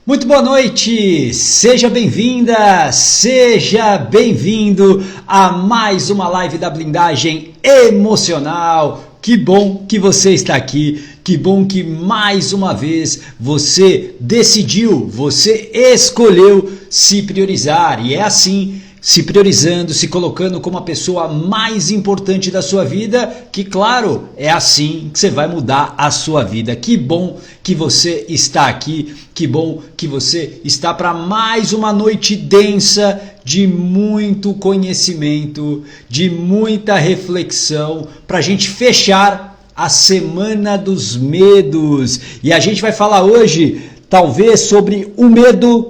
Muito boa noite, seja bem-vinda, seja bem-vindo a mais uma live da blindagem emocional. Que bom que você está aqui, que bom que mais uma vez você decidiu, você escolheu se priorizar e é assim, se priorizando, se colocando como a pessoa mais importante da sua vida, que claro, é assim que você vai mudar a sua vida. Que bom que você está aqui, que bom que você está para mais uma noite densa de muito conhecimento, de muita reflexão, para a gente fechar a Semana dos Medos. E a gente vai falar hoje, talvez, sobre o medo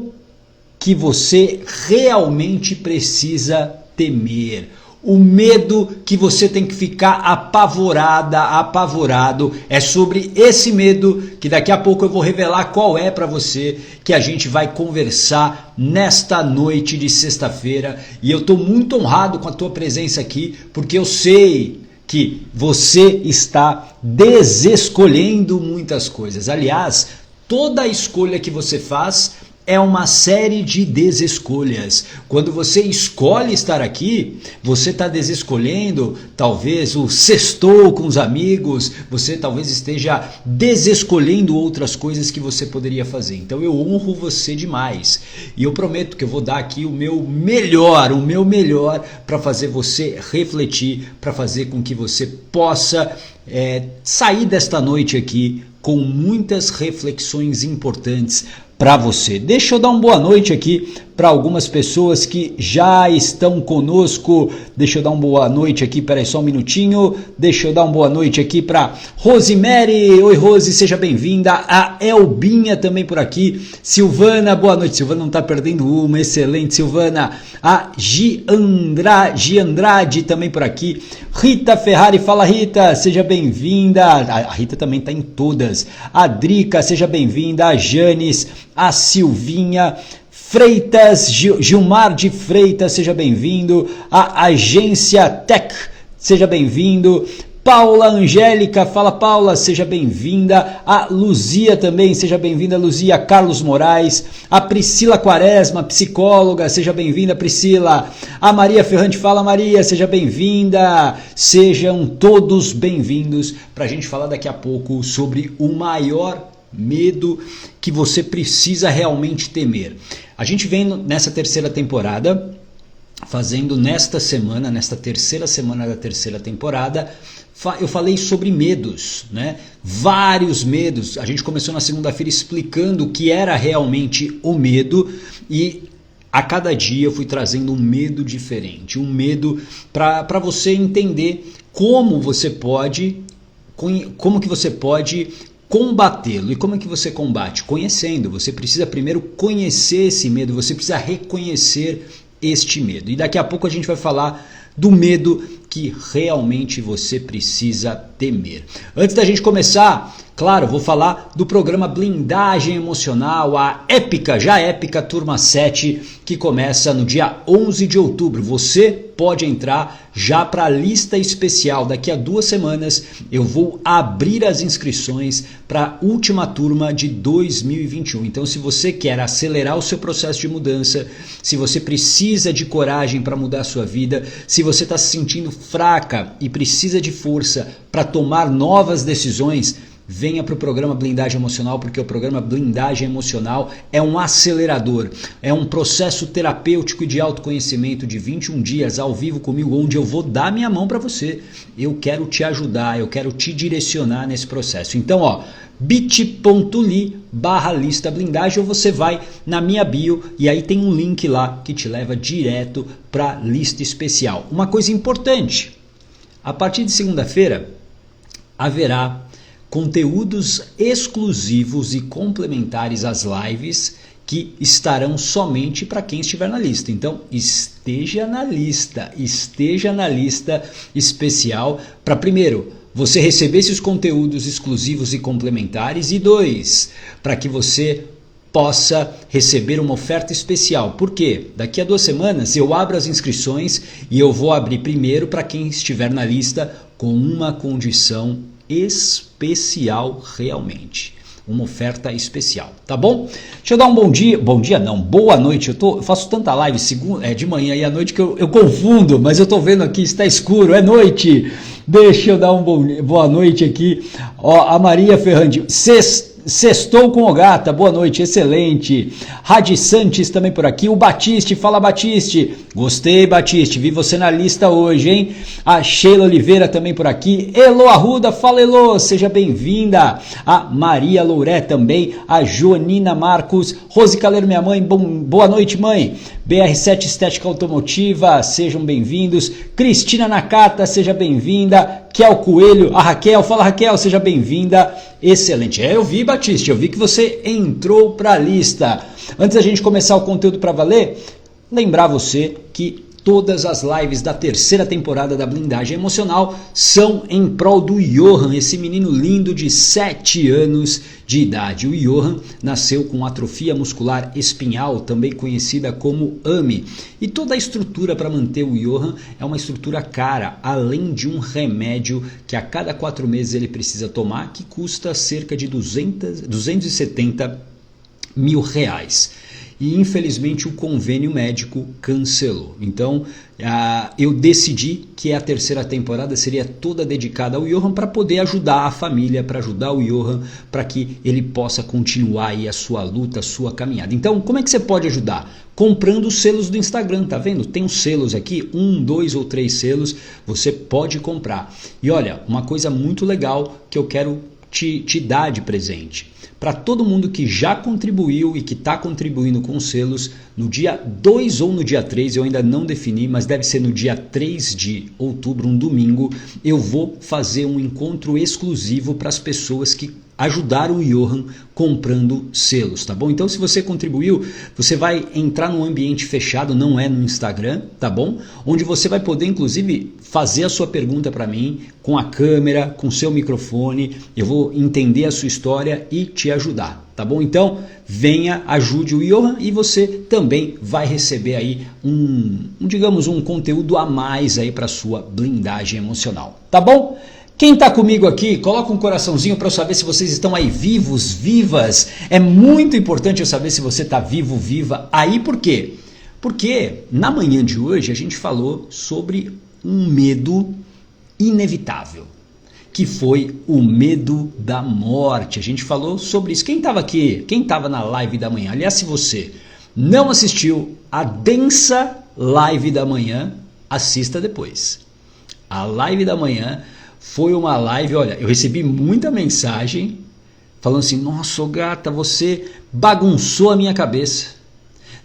que você realmente precisa temer. O medo que você tem que ficar apavorado. É sobre esse medo que daqui a pouco eu vou revelar qual é para você, que a gente vai conversar nesta noite de sexta-feira. E eu estou muito honrado com a tua presença aqui, porque eu sei que você está desescolhendo muitas coisas. Aliás, toda escolha que você faz é uma série de desescolhas. Quando você escolhe estar aqui, você está desescolhendo talvez o sextou com os amigos, você talvez esteja desescolhendo outras coisas que você poderia fazer. Então eu honro você demais e eu prometo que eu vou dar aqui o meu melhor para fazer você refletir, para fazer com que você possa sair desta noite aqui com muitas reflexões importantes para você. Deixa eu dar uma boa noite aqui para algumas pessoas que já estão conosco. Deixa eu dar uma boa noite aqui, peraí só um minutinho. Deixa eu dar uma boa noite aqui para Rosemary. Oi Rose, seja bem-vinda. A Elbinha também por aqui. Silvana, boa noite. Silvana não está perdendo uma, excelente Silvana. A Gi Andrade também por aqui. Rita Ferrari, fala Rita, seja bem-vinda. A Rita também está em todas. A Drica, seja bem-vinda. A Janis, a Silvinha Freitas, Gilmar de Freitas, seja bem-vindo. A Agência Tech, seja bem-vindo. Paula Angélica, fala Paula, seja bem-vinda. A Luzia também, seja bem-vinda Luzia. Carlos Moraes, a Priscila Quaresma, psicóloga, seja bem-vinda Priscila. A Maria Ferrante, fala Maria, seja bem-vinda. Sejam todos bem-vindos para a gente falar daqui a pouco sobre o maior medo que você precisa realmente temer. A gente vem nessa terceira temporada, fazendo nesta semana, nesta terceira semana da terceira temporada, eu falei sobre medos, né? Vários medos. A gente começou na segunda-feira explicando o que era realmente o medo e a cada dia eu fui trazendo um medo diferente, um medo para você entender como você pode combatê-lo. E como é que você combate? Conhecendo. Você precisa primeiro conhecer esse medo, você precisa reconhecer este medo. E daqui a pouco a gente vai falar do medo que realmente você precisa temer. Antes da gente começar, claro, vou falar do programa Blindagem Emocional, a épica, já épica Turma 7, que começa no dia 11 de outubro. Você pode entrar já para a lista especial. Daqui a 2 semanas eu vou abrir as inscrições para a última turma de 2021. Então, se você quer acelerar o seu processo de mudança, se você precisa de coragem para mudar a sua vida, se você está se sentindo fraca e precisa de força para tomar novas decisões, venha para o programa Blindagem Emocional, porque o programa Blindagem Emocional é um acelerador, é um processo terapêutico e de autoconhecimento de 21 dias ao vivo comigo, onde eu vou dar minha mão para você. Eu quero te ajudar, eu quero te direcionar nesse processo. Então, bit.ly/lista blindagem, ou você vai na minha bio e aí tem um link lá que te leva direto para a lista especial. Uma coisa importante, a partir de segunda-feira haverá conteúdos exclusivos e complementares às lives que estarão somente para quem estiver na lista. Então, esteja na lista especial para, primeiro, você receber esses conteúdos exclusivos e complementares, e 2, para que você possa receber uma oferta especial. Por quê? Daqui a 2 semanas eu abro as inscrições e eu vou abrir primeiro para quem estiver na lista com uma condição especial realmente. uma oferta especial, tá bom? Deixa eu dar um bom dia não, boa noite, eu faço tanta live de manhã e à noite que eu confundo, mas eu tô vendo aqui, está escuro, é noite. Deixa eu dar boa noite aqui, ó, a Maria Ferrandi, Sextou com o Gata, boa noite, excelente. Radi Santos também por aqui. O Batiste, fala Batiste. Gostei, Batiste, vi você na lista hoje, hein? A Sheila Oliveira também por aqui. Elo Arruda, fala Elo, seja bem-vinda. A Maria Louré também. A Joanina Marcos. Rose Caleiro, minha mãe, boa noite, mãe. BR7 Estética Automotiva, sejam bem-vindos. Cristina Nakata, seja bem-vinda. Kel Coelho, a Raquel, fala Raquel, seja bem-vinda. Excelente. Eu vi, Batista, eu vi que você entrou para a lista. Antes da gente começar o conteúdo para valer, lembrar você que todas as lives da terceira temporada da Blindagem Emocional são em prol do Johan, esse menino lindo de 7 anos de idade. O Johan nasceu com atrofia muscular espinhal, também conhecida como AME. E toda a estrutura para manter o Johan é uma estrutura cara, além de um remédio que a cada 4 meses ele precisa tomar, que custa cerca de 270 mil reais. E infelizmente o convênio médico cancelou. Então eu decidi que a terceira temporada seria toda dedicada ao Johan para poder ajudar a família, para ajudar o Johan, para que ele possa continuar aí a sua luta, a sua caminhada. Então, como é que você pode ajudar? Comprando os selos do Instagram, tá vendo? Tem os selos aqui, 1, 2 ou 3 selos, você pode comprar. E olha, uma coisa muito legal que eu quero te dar de presente. Para todo mundo que já contribuiu e que está contribuindo com os selos, no dia 2 ou no dia 3, eu ainda não defini, mas deve ser no dia 3 de outubro, um domingo, eu vou fazer um encontro exclusivo para as pessoas que ajudaram o Johan comprando selos, tá bom? Então, se você contribuiu, você vai entrar num ambiente fechado, não é no Instagram, tá bom? Onde você vai poder, inclusive, fazer a sua pergunta para mim com a câmera, com o seu microfone, eu vou entender a sua história e te ajudar, tá bom? Então, venha, ajude o Johan e você também vai receber aí digamos, um conteúdo a mais aí para sua blindagem emocional, tá bom? Quem está comigo aqui, coloca um coraçãozinho para eu saber se vocês estão aí vivos, vivas. É muito importante eu saber se você está vivo, viva. Aí por quê? Porque na manhã de hoje a gente falou sobre um medo inevitável, que foi o medo da morte. A gente falou sobre isso. Quem estava aqui? Quem estava na live da manhã? Aliás, se você não assistiu a densa live da manhã, assista depois. A live da manhã foi uma live, olha, eu recebi muita mensagem falando assim, nossa, Gata, você bagunçou a minha cabeça.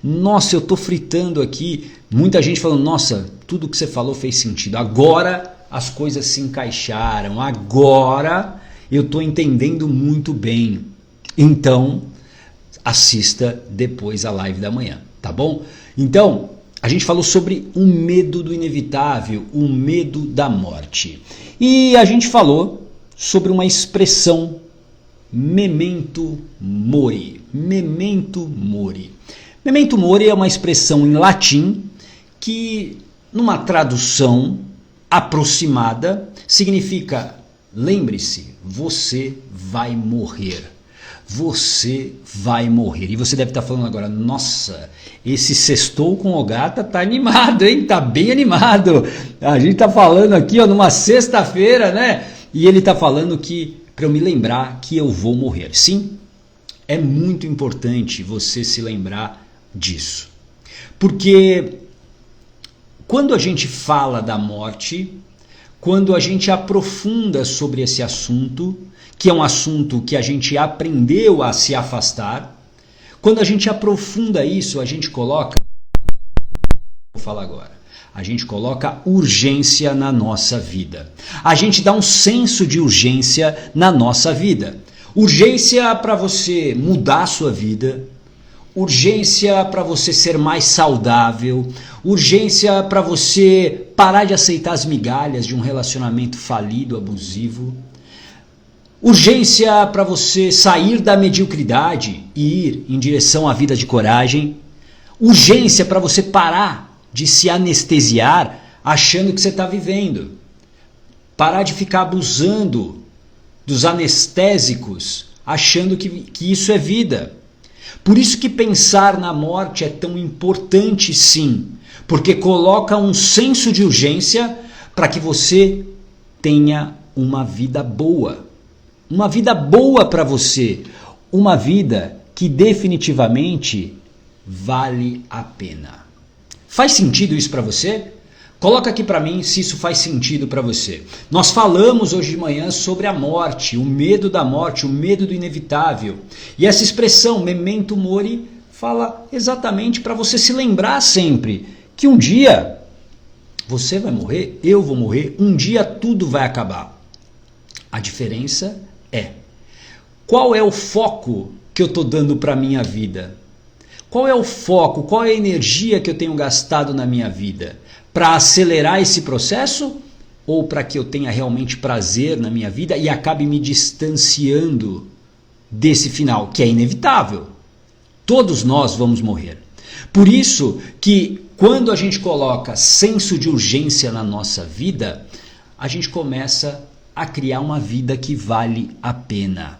Nossa, eu tô fritando aqui. Muita gente falando, nossa, tudo que você falou fez sentido. Agora as coisas se encaixaram. Agora eu tô entendendo muito bem. Então, assista depois a live da manhã, tá bom? Então, a gente falou sobre o medo do inevitável, o medo da morte. E a gente falou sobre uma expressão, memento mori. Memento mori. Memento mori é uma expressão em latim que, numa tradução aproximada, significa, lembre-se, você vai morrer. Você vai morrer. E você deve estar falando agora, nossa, esse Sextou com o Gata tá animado, hein? Tá bem animado. A gente tá falando aqui, ó, numa sexta-feira, né? E ele tá falando que, para eu me lembrar que eu vou morrer. Sim, é muito importante você se lembrar disso. Porque quando a gente fala da morte, quando a gente aprofunda sobre esse assunto, que é um assunto que a gente aprendeu a se afastar, quando a gente aprofunda isso, a gente coloca, vou falar agora, a gente coloca urgência na nossa vida. A gente dá um senso de urgência na nossa vida. Urgência para você mudar a sua vida, urgência para você ser mais saudável, urgência para você parar de aceitar as migalhas de um relacionamento falido, abusivo, urgência para você sair da mediocridade e ir em direção à vida de coragem, urgência para você parar de se anestesiar achando que você está vivendo, parar de ficar abusando dos anestésicos achando que isso é vida. Por isso que pensar na morte é tão importante, sim, porque coloca um senso de urgência para que você tenha uma vida boa. Uma vida boa para você, uma vida que definitivamente vale a pena. Faz sentido isso para você? Coloca aqui para mim se isso faz sentido para você. Nós falamos hoje de manhã sobre a morte, o medo da morte, o medo do inevitável. E essa expressão, memento mori, fala exatamente para você se lembrar sempre que um dia você vai morrer, eu vou morrer, um dia tudo vai acabar. A diferença é, qual é o foco que eu estou dando para a minha vida? Qual é o foco, qual é a energia que eu tenho gastado na minha vida? Para acelerar esse processo ou para que eu tenha realmente prazer na minha vida e acabe me distanciando desse final, que é inevitável. Todos nós vamos morrer. Por isso que quando a gente coloca senso de urgência na nossa vida, a gente começa a criar uma vida que vale a pena.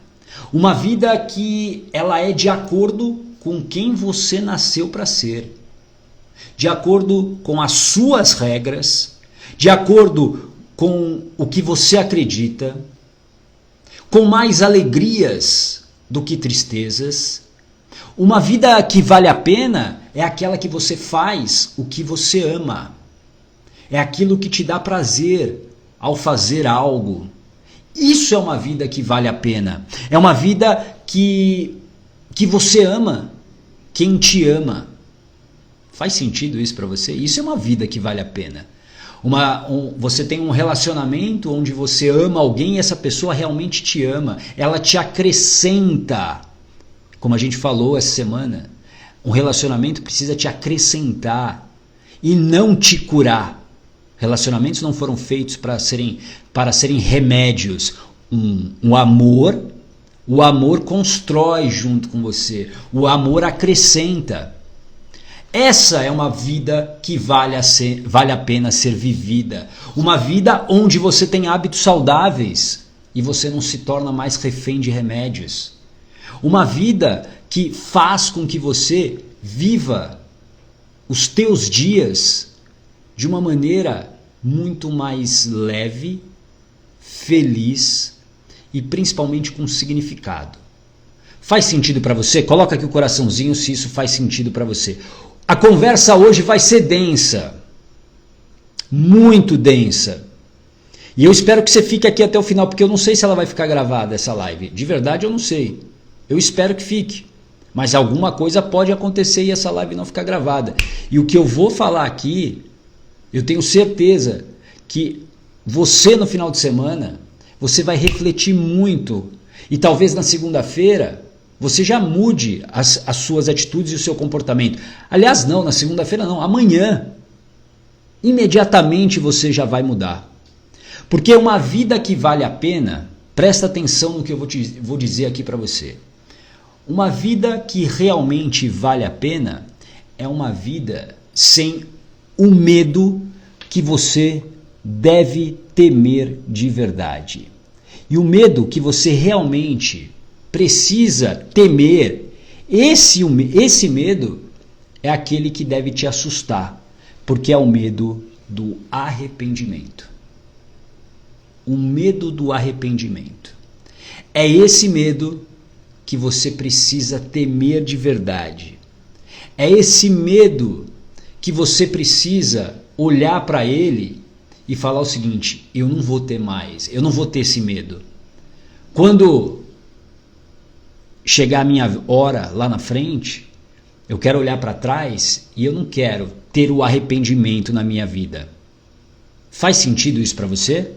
Uma vida que ela é de acordo com quem você nasceu para ser. De acordo com as suas regras, de acordo com o que você acredita, com mais alegrias do que tristezas. Uma vida que vale a pena é aquela que você faz o que você ama. É aquilo que te dá prazer ao fazer algo. Isso é uma vida que vale a pena. É uma vida que você ama quem te ama. Faz sentido isso para você? Isso é uma vida que vale a pena. Você tem um relacionamento onde você ama alguém e essa pessoa realmente te ama. Ela te acrescenta. Como a gente falou essa semana, um relacionamento precisa te acrescentar e não te curar. Relacionamentos não foram feitos para serem remédios. O amor constrói junto com você. O amor acrescenta. Essa é uma vida que vale a pena ser vivida. Uma vida onde você tem hábitos saudáveis e você não se torna mais refém de remédios. Uma vida que faz com que você viva os teus dias de uma maneira muito mais leve, feliz e principalmente com significado. Faz sentido para você? Coloca aqui o coraçãozinho se isso faz sentido para você. A conversa hoje vai ser densa, muito densa. E eu espero que você fique aqui até o final, porque eu não sei se ela vai ficar gravada, essa live. De verdade eu não sei. Eu espero que fique. Mas alguma coisa pode acontecer e essa live não ficar gravada. E o que eu vou falar aqui, eu tenho certeza que você no final de semana, você vai refletir muito. E talvez na segunda-feira você já mude as suas atitudes e o seu comportamento. Aliás, não, na segunda-feira não, amanhã. Imediatamente você já vai mudar. Porque uma vida que vale a pena, presta atenção no que eu vou dizer aqui para você. Uma vida que realmente vale a pena é uma vida sem o medo que você deve temer de verdade. E o medo que você realmente precisa temer, esse medo é aquele que deve te assustar, porque é o medo do arrependimento. O medo do arrependimento. É esse medo que você precisa temer de verdade. É esse medo que você precisa olhar para ele e falar o seguinte: eu não vou ter mais, eu não vou ter esse medo. Quando chegar a minha hora lá na frente, eu quero olhar para trás e eu não quero ter o arrependimento na minha vida. Faz sentido isso para você?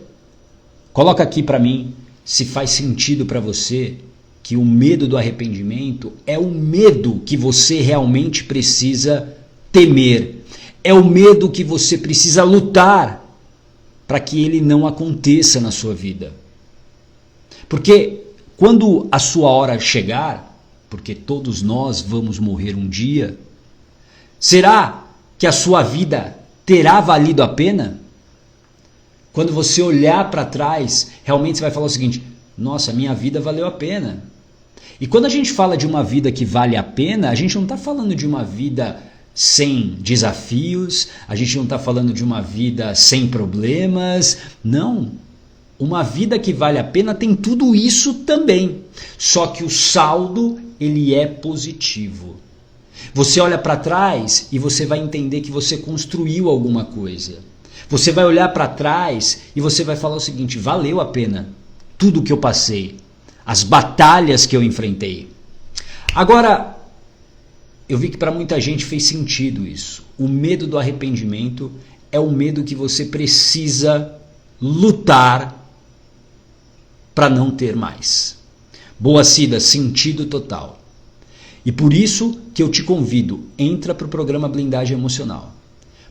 Coloca aqui para mim se faz sentido para você que o medo do arrependimento é o medo que você realmente precisa temer. É o medo que você precisa lutar para que ele não aconteça na sua vida. Porque quando a sua hora chegar, porque todos nós vamos morrer um dia, será que a sua vida terá valido a pena? Quando você olhar para trás, realmente você vai falar o seguinte: nossa, minha vida valeu a pena. E quando a gente fala de uma vida que vale a pena, a gente não está falando de uma vida sem desafios, a gente não está falando de uma vida sem problemas, não. Uma vida que vale a pena tem tudo isso também, só que o saldo ele é positivo. Você olha para trás e você vai entender que você construiu alguma coisa. Você vai olhar para trás e você vai falar o seguinte: valeu a pena tudo que eu passei, as batalhas que eu enfrentei. Agora, eu vi que para muita gente fez sentido isso. O medo do arrependimento é o medo que você precisa lutar para não ter mais. Boa, Cida, sentido total. E por isso que eu te convido, entra para o programa Blindagem Emocional.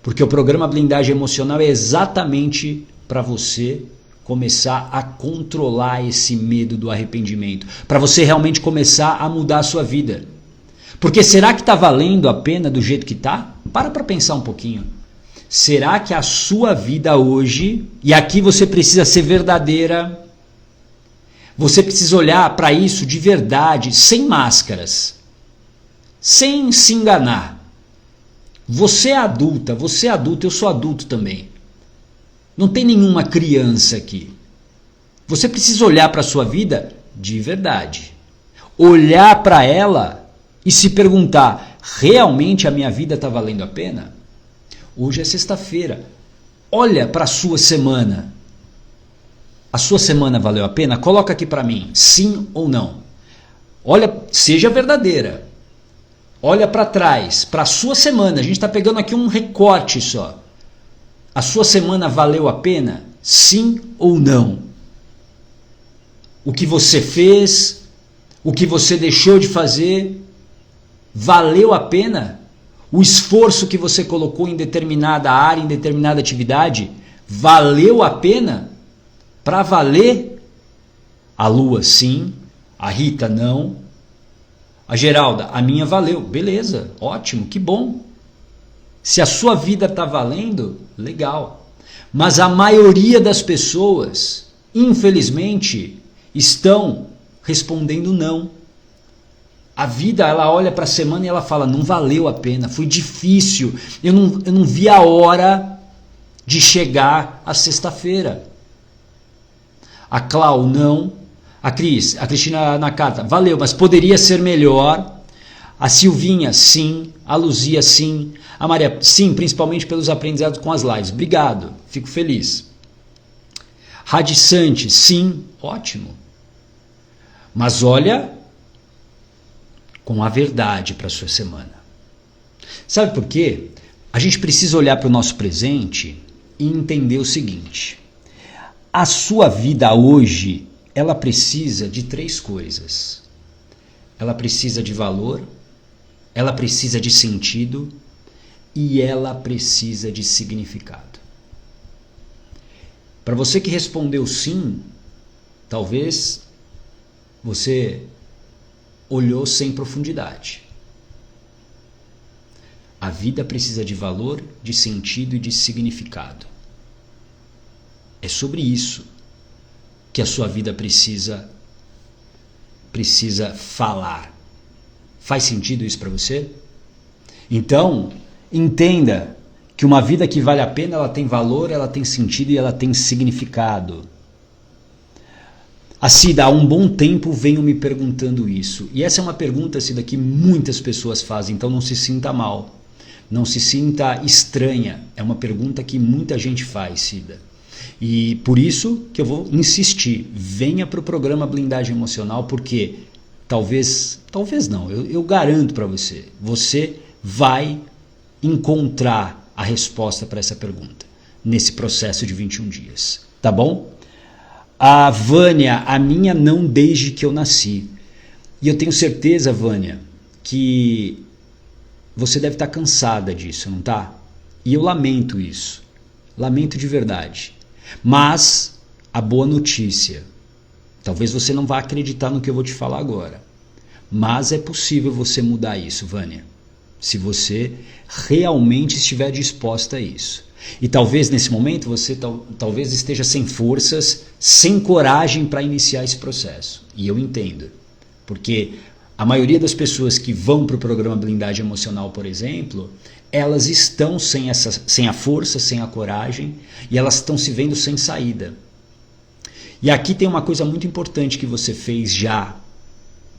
Porque o programa Blindagem Emocional é exatamente para você começar a controlar esse medo do arrependimento. Para você realmente começar a mudar a sua vida. Porque será que está valendo a pena do jeito que está? Para pensar um pouquinho. Será que a sua vida hoje, e aqui você precisa ser verdadeira, você precisa olhar para isso de verdade, sem máscaras, sem se enganar. Você é adulta, eu sou adulto também. Não tem nenhuma criança aqui. Você precisa olhar para a sua vida de verdade. Olhar para ela e se perguntar: realmente a minha vida está valendo a pena? Hoje é sexta-feira. Olha para a sua semana. A sua semana valeu a pena? Coloca aqui para mim, sim ou não. Olha, seja verdadeira. Olha para trás, para a sua semana. A gente está pegando aqui um recorte só. A sua semana valeu a pena? Sim ou não? O que você fez, o que você deixou de fazer, valeu a pena? O esforço que você colocou em determinada área, em determinada atividade, valeu a pena? Para valer? A Lua, sim. A Rita, não. A Geralda, a minha valeu. Beleza, ótimo, que bom. Se a sua vida está valendo, legal. Mas a maioria das pessoas, infelizmente, estão respondendo não. A vida, ela olha para a semana e ela fala: não valeu a pena, foi difícil, eu não vi a hora de chegar a sexta-feira. A Clau, não. A Cristina Nakata, valeu, mas poderia ser melhor. A Silvinha, sim. A Luzia, sim. A Maria, sim, principalmente pelos aprendizados com as lives. Obrigado, fico feliz. Radissante, sim, ótimo. Mas olha com a verdade para a sua semana. Sabe por quê? A gente precisa olhar para o nosso presente e entender o seguinte: a sua vida hoje, ela precisa de 3 coisas. Ela precisa de valor, ela precisa de sentido e ela precisa de significado. Para você que respondeu sim, talvez você olhou sem profundidade. A vida precisa de valor, de sentido e de significado. É sobre isso que a sua vida precisa falar. Faz sentido isso para você? Então, entenda que uma vida que vale a pena, ela tem valor, ela tem sentido e ela tem significado. A Cida, há um bom tempo venho me perguntando isso. E essa é uma pergunta, Cida, que muitas pessoas fazem, então não se sinta mal. Não se sinta estranha. É uma pergunta que muita gente faz, Cida. E por isso que eu vou insistir, venha para o programa Blindagem Emocional, porque talvez não, eu garanto para você, você vai encontrar a resposta para essa pergunta nesse processo de 21 dias, tá bom? A Vânia, a minha não desde que eu nasci. E eu tenho certeza, Vânia, que você deve estar cansada disso, não tá? E eu lamento isso, lamento de verdade. Mas a boa notícia, talvez você não vá acreditar no que eu vou te falar agora, mas é possível você mudar isso, Vânia, se você realmente estiver disposta a isso. E talvez nesse momento você talvez esteja sem forças, sem coragem para iniciar esse processo. E eu entendo, porque A maioria das pessoas que vão para o programa Blindagem Emocional, por exemplo, elas estão sem a força, sem a coragem, e elas estão se vendo sem saída. E aqui tem uma coisa muito importante que você fez já,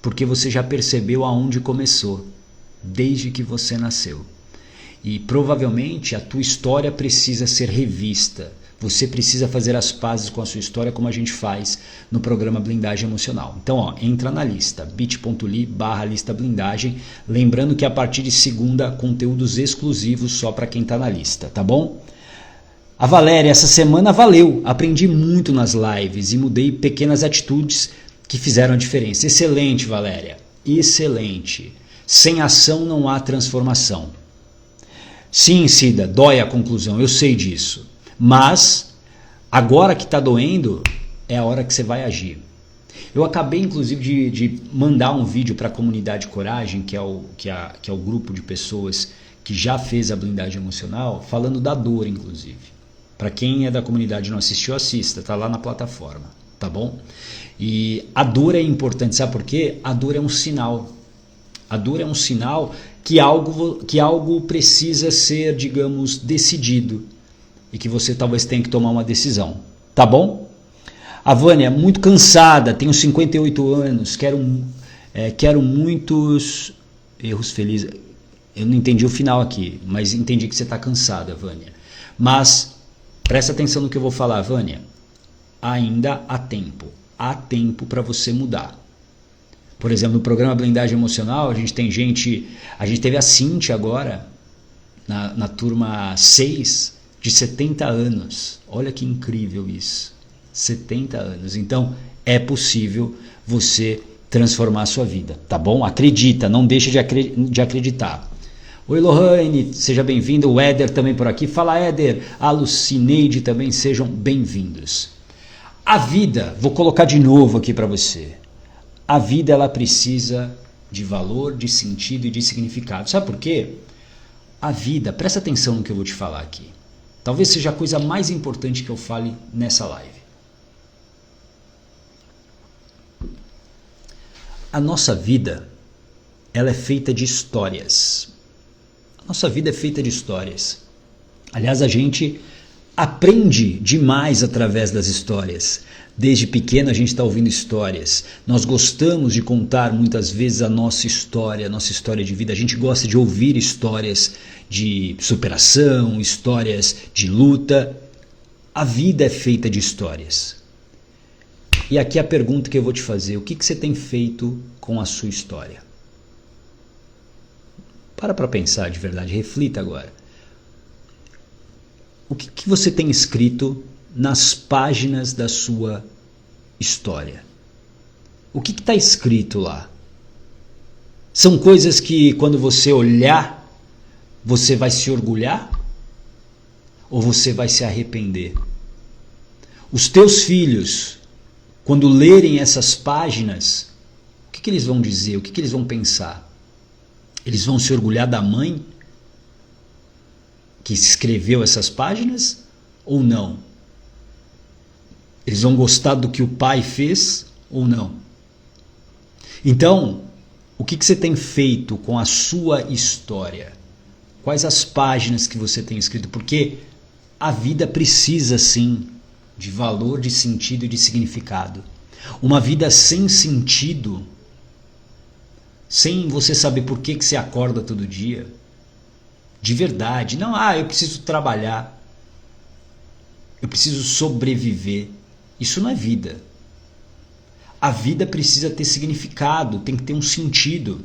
porque você já percebeu aonde começou, desde que você nasceu. E provavelmente a tua história precisa ser revista. Você precisa fazer as pazes com a sua história, como a gente faz no programa Blindagem Emocional. Então, entra na lista, bit.ly/lista blindagem. Lembrando que a partir de segunda, conteúdos exclusivos só para quem está na lista, tá bom? A Valéria, essa semana valeu. Aprendi muito nas lives e mudei pequenas atitudes que fizeram a diferença. Excelente, Valéria. Excelente. Sem ação não há transformação. Sim, Cida, dói a conclusão, eu sei disso. Mas, agora que está doendo, é a hora que você vai agir. Eu acabei, inclusive, de mandar um vídeo para a comunidade Coragem, que é o grupo de pessoas que já fez a blindagem emocional, falando da dor, inclusive. Para quem é da comunidade e não assistiu, assista, tá lá na plataforma, tá bom? E a dor é importante, sabe por quê? A dor é um sinal. A dor é um sinal que algo precisa ser, digamos, decidido. E que você talvez tenha que tomar uma decisão, tá bom? A Vânia, muito cansada, tenho 58 anos, quero muitos erros felizes. Eu não entendi o final aqui, mas entendi que você está cansada, Vânia. Mas presta atenção no que eu vou falar, Vânia. Ainda há tempo para você mudar. Por exemplo, no programa Blindagem Emocional, a gente teve a Cíntia agora, na turma 6, de 70 anos. Olha que incrível isso. 70 anos. Então, é possível você transformar a sua vida, tá bom? Acredita, não deixa de acreditar. Oi, Lohane, seja bem-vindo. O Éder também por aqui. Fala, Éder. A Lucineide também, sejam bem-vindos. A vida, vou colocar de novo aqui para você. A vida, ela precisa de valor, de sentido e de significado. Sabe por quê? A vida, presta atenção no que eu vou te falar aqui. Talvez seja a coisa mais importante que eu fale nessa live. A nossa vida, ela é feita de histórias. A nossa vida é feita de histórias. Aliás, a gente aprende demais através das histórias. Desde pequeno a gente está ouvindo histórias. Nós gostamos de contar muitas vezes a nossa história de vida. A gente gosta de ouvir histórias de superação, histórias de luta. A vida é feita de histórias. E aqui a pergunta que eu vou te fazer: o que você tem feito com a sua história? Para pensar de verdade, reflita agora. O que você tem escrito nas páginas da sua história? O que está escrito lá? São coisas que quando você olhar, você vai se orgulhar? Ou você vai se arrepender? Os teus filhos, quando lerem essas páginas, o que eles vão dizer? O que eles vão pensar? Eles vão se orgulhar da mãe que escreveu essas páginas ou não? Eles vão gostar do que o pai fez ou não? Então, o que você tem feito com a sua história? Quais as páginas que você tem escrito? Porque a vida precisa sim de valor, de sentido e de significado. Uma vida sem sentido, sem você saber por que você acorda todo dia, de verdade, não, eu preciso trabalhar, eu preciso sobreviver. Isso não é vida. A vida precisa ter significado, tem que ter um sentido.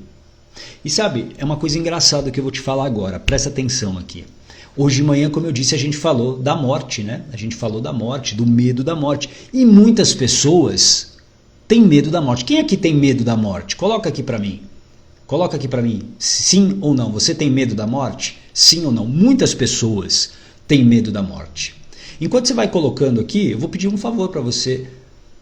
E sabe, é uma coisa engraçada que eu vou te falar agora, presta atenção aqui. Hoje de manhã, como eu disse, a gente falou da morte, né? A gente falou da morte, do medo da morte. E muitas pessoas têm medo da morte. Quem aqui tem medo da morte? Coloca aqui para mim. Coloca aqui para mim, sim ou não. Você tem medo da morte? Sim ou não? Muitas pessoas têm medo da morte. Enquanto você vai colocando aqui, eu vou pedir um favor para você.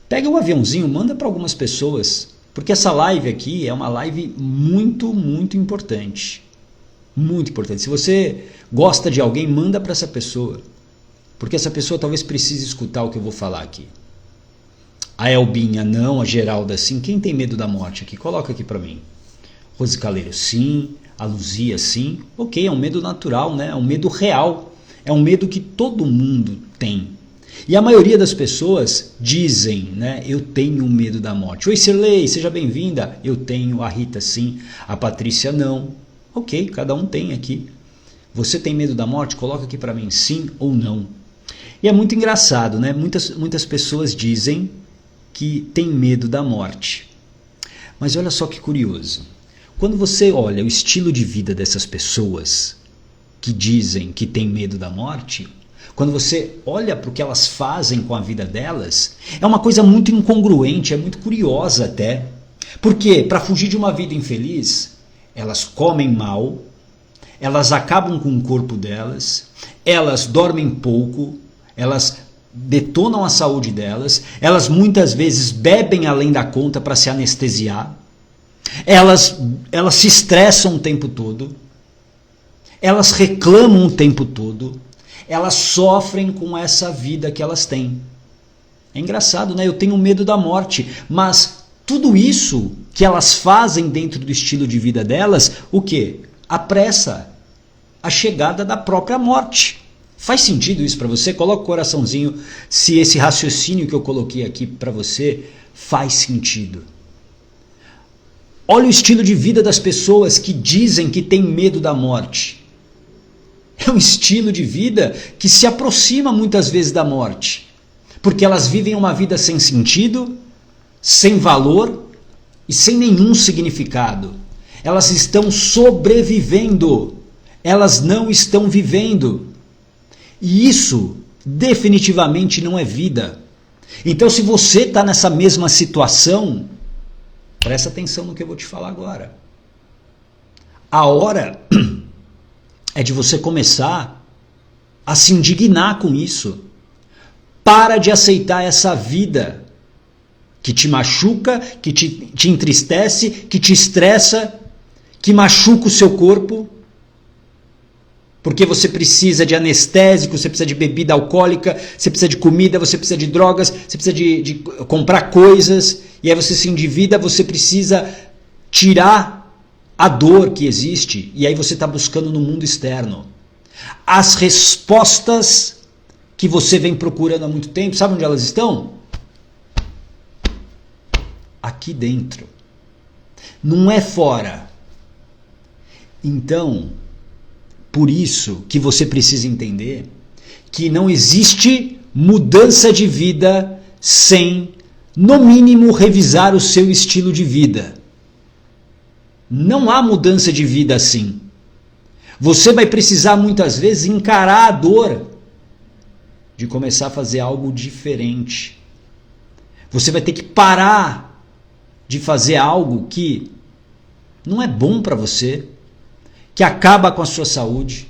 Pega um aviãozinho, manda para algumas pessoas, porque essa live aqui é uma live muito, muito importante. Muito importante. Se você gosta de alguém, manda para essa pessoa, porque essa pessoa talvez precise escutar o que eu vou falar aqui. A Elbinha não, a Geralda sim. Quem tem medo da morte aqui? Coloca aqui para mim. Rose Caleiro, sim. A Luzia, sim. Ok, é um medo natural, né? É um medo real. É um medo que todo mundo tem. E a maioria das pessoas dizem, né? Eu tenho medo da morte. Oi, Cirlei, seja bem-vinda. Eu tenho. A Rita, sim. A Patrícia, não. Ok, cada um tem aqui. Você tem medo da morte? Coloca aqui para mim, sim ou não. E é muito engraçado, né? Muitas pessoas dizem que tem medo da morte. Mas olha só que curioso. Quando você olha o estilo de vida dessas pessoas que dizem que tem medo da morte, quando você olha para o que elas fazem com a vida delas, é uma coisa muito incongruente, é muito curiosa até. Porque para fugir de uma vida infeliz, elas comem mal, elas acabam com o corpo delas, elas dormem pouco, elas detonam a saúde delas, elas muitas vezes bebem além da conta para se anestesiar, elas se estressam o tempo todo, elas reclamam o tempo todo, elas sofrem com essa vida que elas têm. É engraçado, né? Eu tenho medo da morte, mas tudo isso que elas fazem dentro do estilo de vida delas, o quê? Apressa a chegada da própria morte. Faz sentido isso para você? Coloca o coraçãozinho se esse raciocínio que eu coloquei aqui para você faz sentido. Olha o estilo de vida das pessoas que dizem que têm medo da morte. É um estilo de vida que se aproxima muitas vezes da morte. Porque elas vivem uma vida sem sentido, sem valor e sem nenhum significado. Elas estão sobrevivendo. Elas não estão vivendo. E isso definitivamente não é vida. Então, se você está nessa mesma situação, presta atenção no que eu vou te falar agora. A hora é de você começar a se indignar com isso. Para de aceitar essa vida que te machuca, que te entristece, que te estressa, que machuca o seu corpo. Porque você precisa de anestésico, você precisa de bebida alcoólica, você precisa de comida, você precisa de drogas, você precisa de comprar coisas, e aí você se endivida, você precisa tirar a dor que existe, e aí você está buscando no mundo externo as respostas que você vem procurando há muito tempo. Sabe onde elas estão? Aqui dentro. Não é fora. Então, por isso que você precisa entender que não existe mudança de vida sem, no mínimo, revisar o seu estilo de vida. Não há mudança de vida assim. Você vai precisar muitas vezes encarar a dor de começar a fazer algo diferente. Você vai ter que parar de fazer algo que não é bom para você, que acaba com a sua saúde,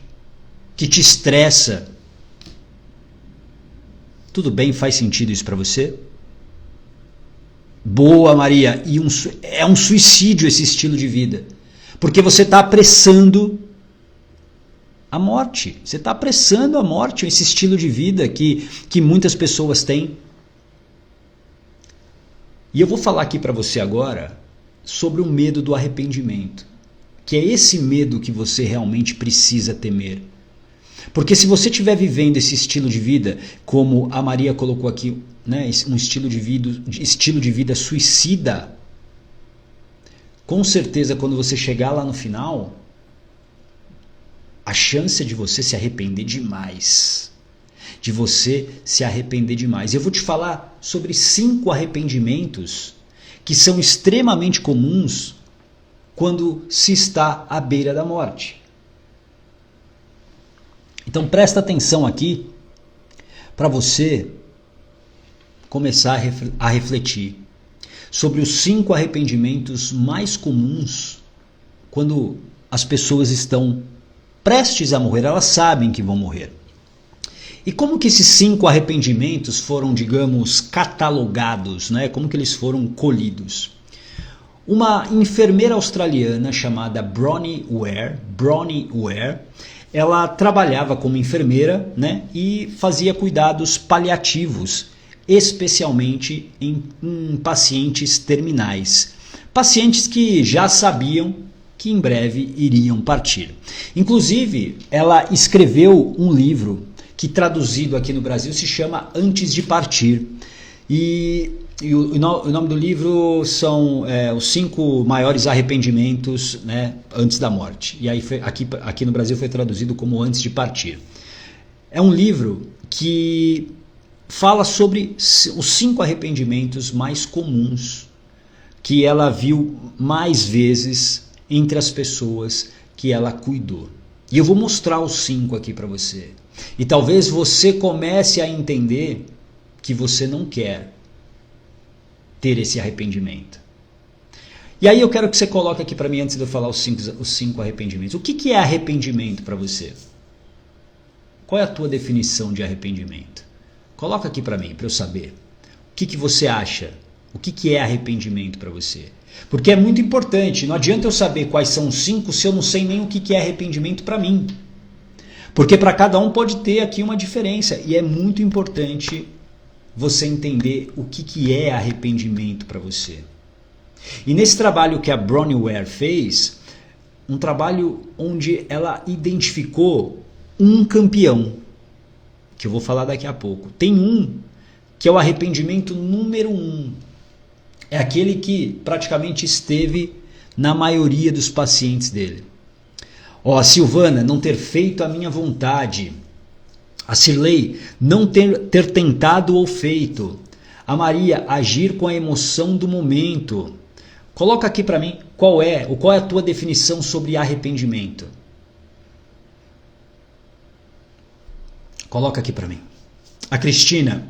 que te estressa. Tudo bem? Faz sentido isso para você? Boa, Maria. E é um suicídio esse estilo de vida. Porque você está apressando a morte. Você está apressando a morte, esse estilo de vida que muitas pessoas têm. E eu vou falar aqui para você agora sobre o medo do arrependimento. Que é esse medo que você realmente precisa temer. Porque se você estiver vivendo esse estilo de vida, como a Maria colocou aqui, né, um estilo de vida suicida, com certeza quando você chegar lá no final, a chance é de você se arrepender demais. De você se arrepender demais. Eu vou te falar sobre 5 arrependimentos que são extremamente comuns quando se está à beira da morte. Então presta atenção aqui para você começar a refletir sobre os 5 arrependimentos mais comuns quando as pessoas estão prestes a morrer, elas sabem que vão morrer. E como que esses 5 arrependimentos foram, digamos, catalogados, né? Como que eles foram colhidos? Uma enfermeira australiana chamada Bronnie Ware, ela trabalhava como enfermeira, né, e fazia cuidados paliativos, especialmente em pacientes terminais. Pacientes que já sabiam que em breve iriam partir. Inclusive, ela escreveu um livro que traduzido aqui no Brasil se chama Antes de Partir. E o nome do livro são os 5 maiores arrependimentos, né, antes da morte. E aí aqui no Brasil foi traduzido como Antes de Partir. É um livro que fala sobre os 5 arrependimentos mais comuns que ela viu mais vezes entre as pessoas que ela cuidou. E eu vou mostrar os 5 aqui para você. E talvez você comece a entender que você não quer ter esse arrependimento. E aí eu quero que você coloque aqui para mim, antes de eu falar os 5 arrependimentos. O que é arrependimento para você? Qual é a tua definição de arrependimento? Coloca aqui para mim, para eu saber. O que você acha? O que é arrependimento para você? Porque é muito importante. Não adianta eu saber quais são os 5 se eu não sei nem o que é arrependimento para mim. Porque para cada um pode ter aqui uma diferença. E é muito importante você entender o que é arrependimento para você. E nesse trabalho que a Bronnie Ware fez, um trabalho onde ela identificou um campeão, que eu vou falar daqui a pouco. Tem um que é o arrependimento número 1. É aquele que praticamente esteve na maioria dos pacientes dele. A Silvana, não ter feito a minha vontade. A Cirlei, não ter tentado ou feito. A Maria, agir com a emoção do momento. Coloca aqui para mim qual é a tua definição sobre arrependimento. Coloca aqui para mim. A Cristina,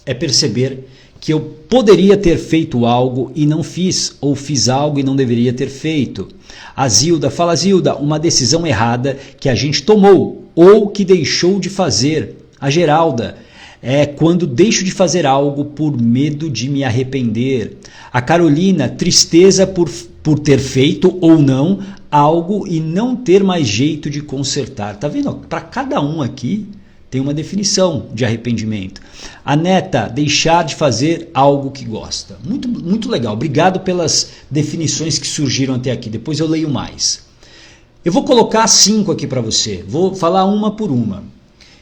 é perceber que eu poderia ter feito algo e não fiz, ou fiz algo e não deveria ter feito. A Zilda, fala Zilda, uma decisão errada que a gente tomou ou que deixou de fazer. A Geralda, é quando deixo de fazer algo por medo de me arrepender. A Carolina, tristeza por ter feito ou não algo e não ter mais jeito de consertar. Tá vendo? Para cada um aqui tem uma definição de arrependimento. A Neta, deixar de fazer algo que gosta. Muito, muito legal. Obrigado pelas definições que surgiram até aqui. Depois eu leio mais. Eu vou colocar 5 aqui para você. Vou falar uma por uma.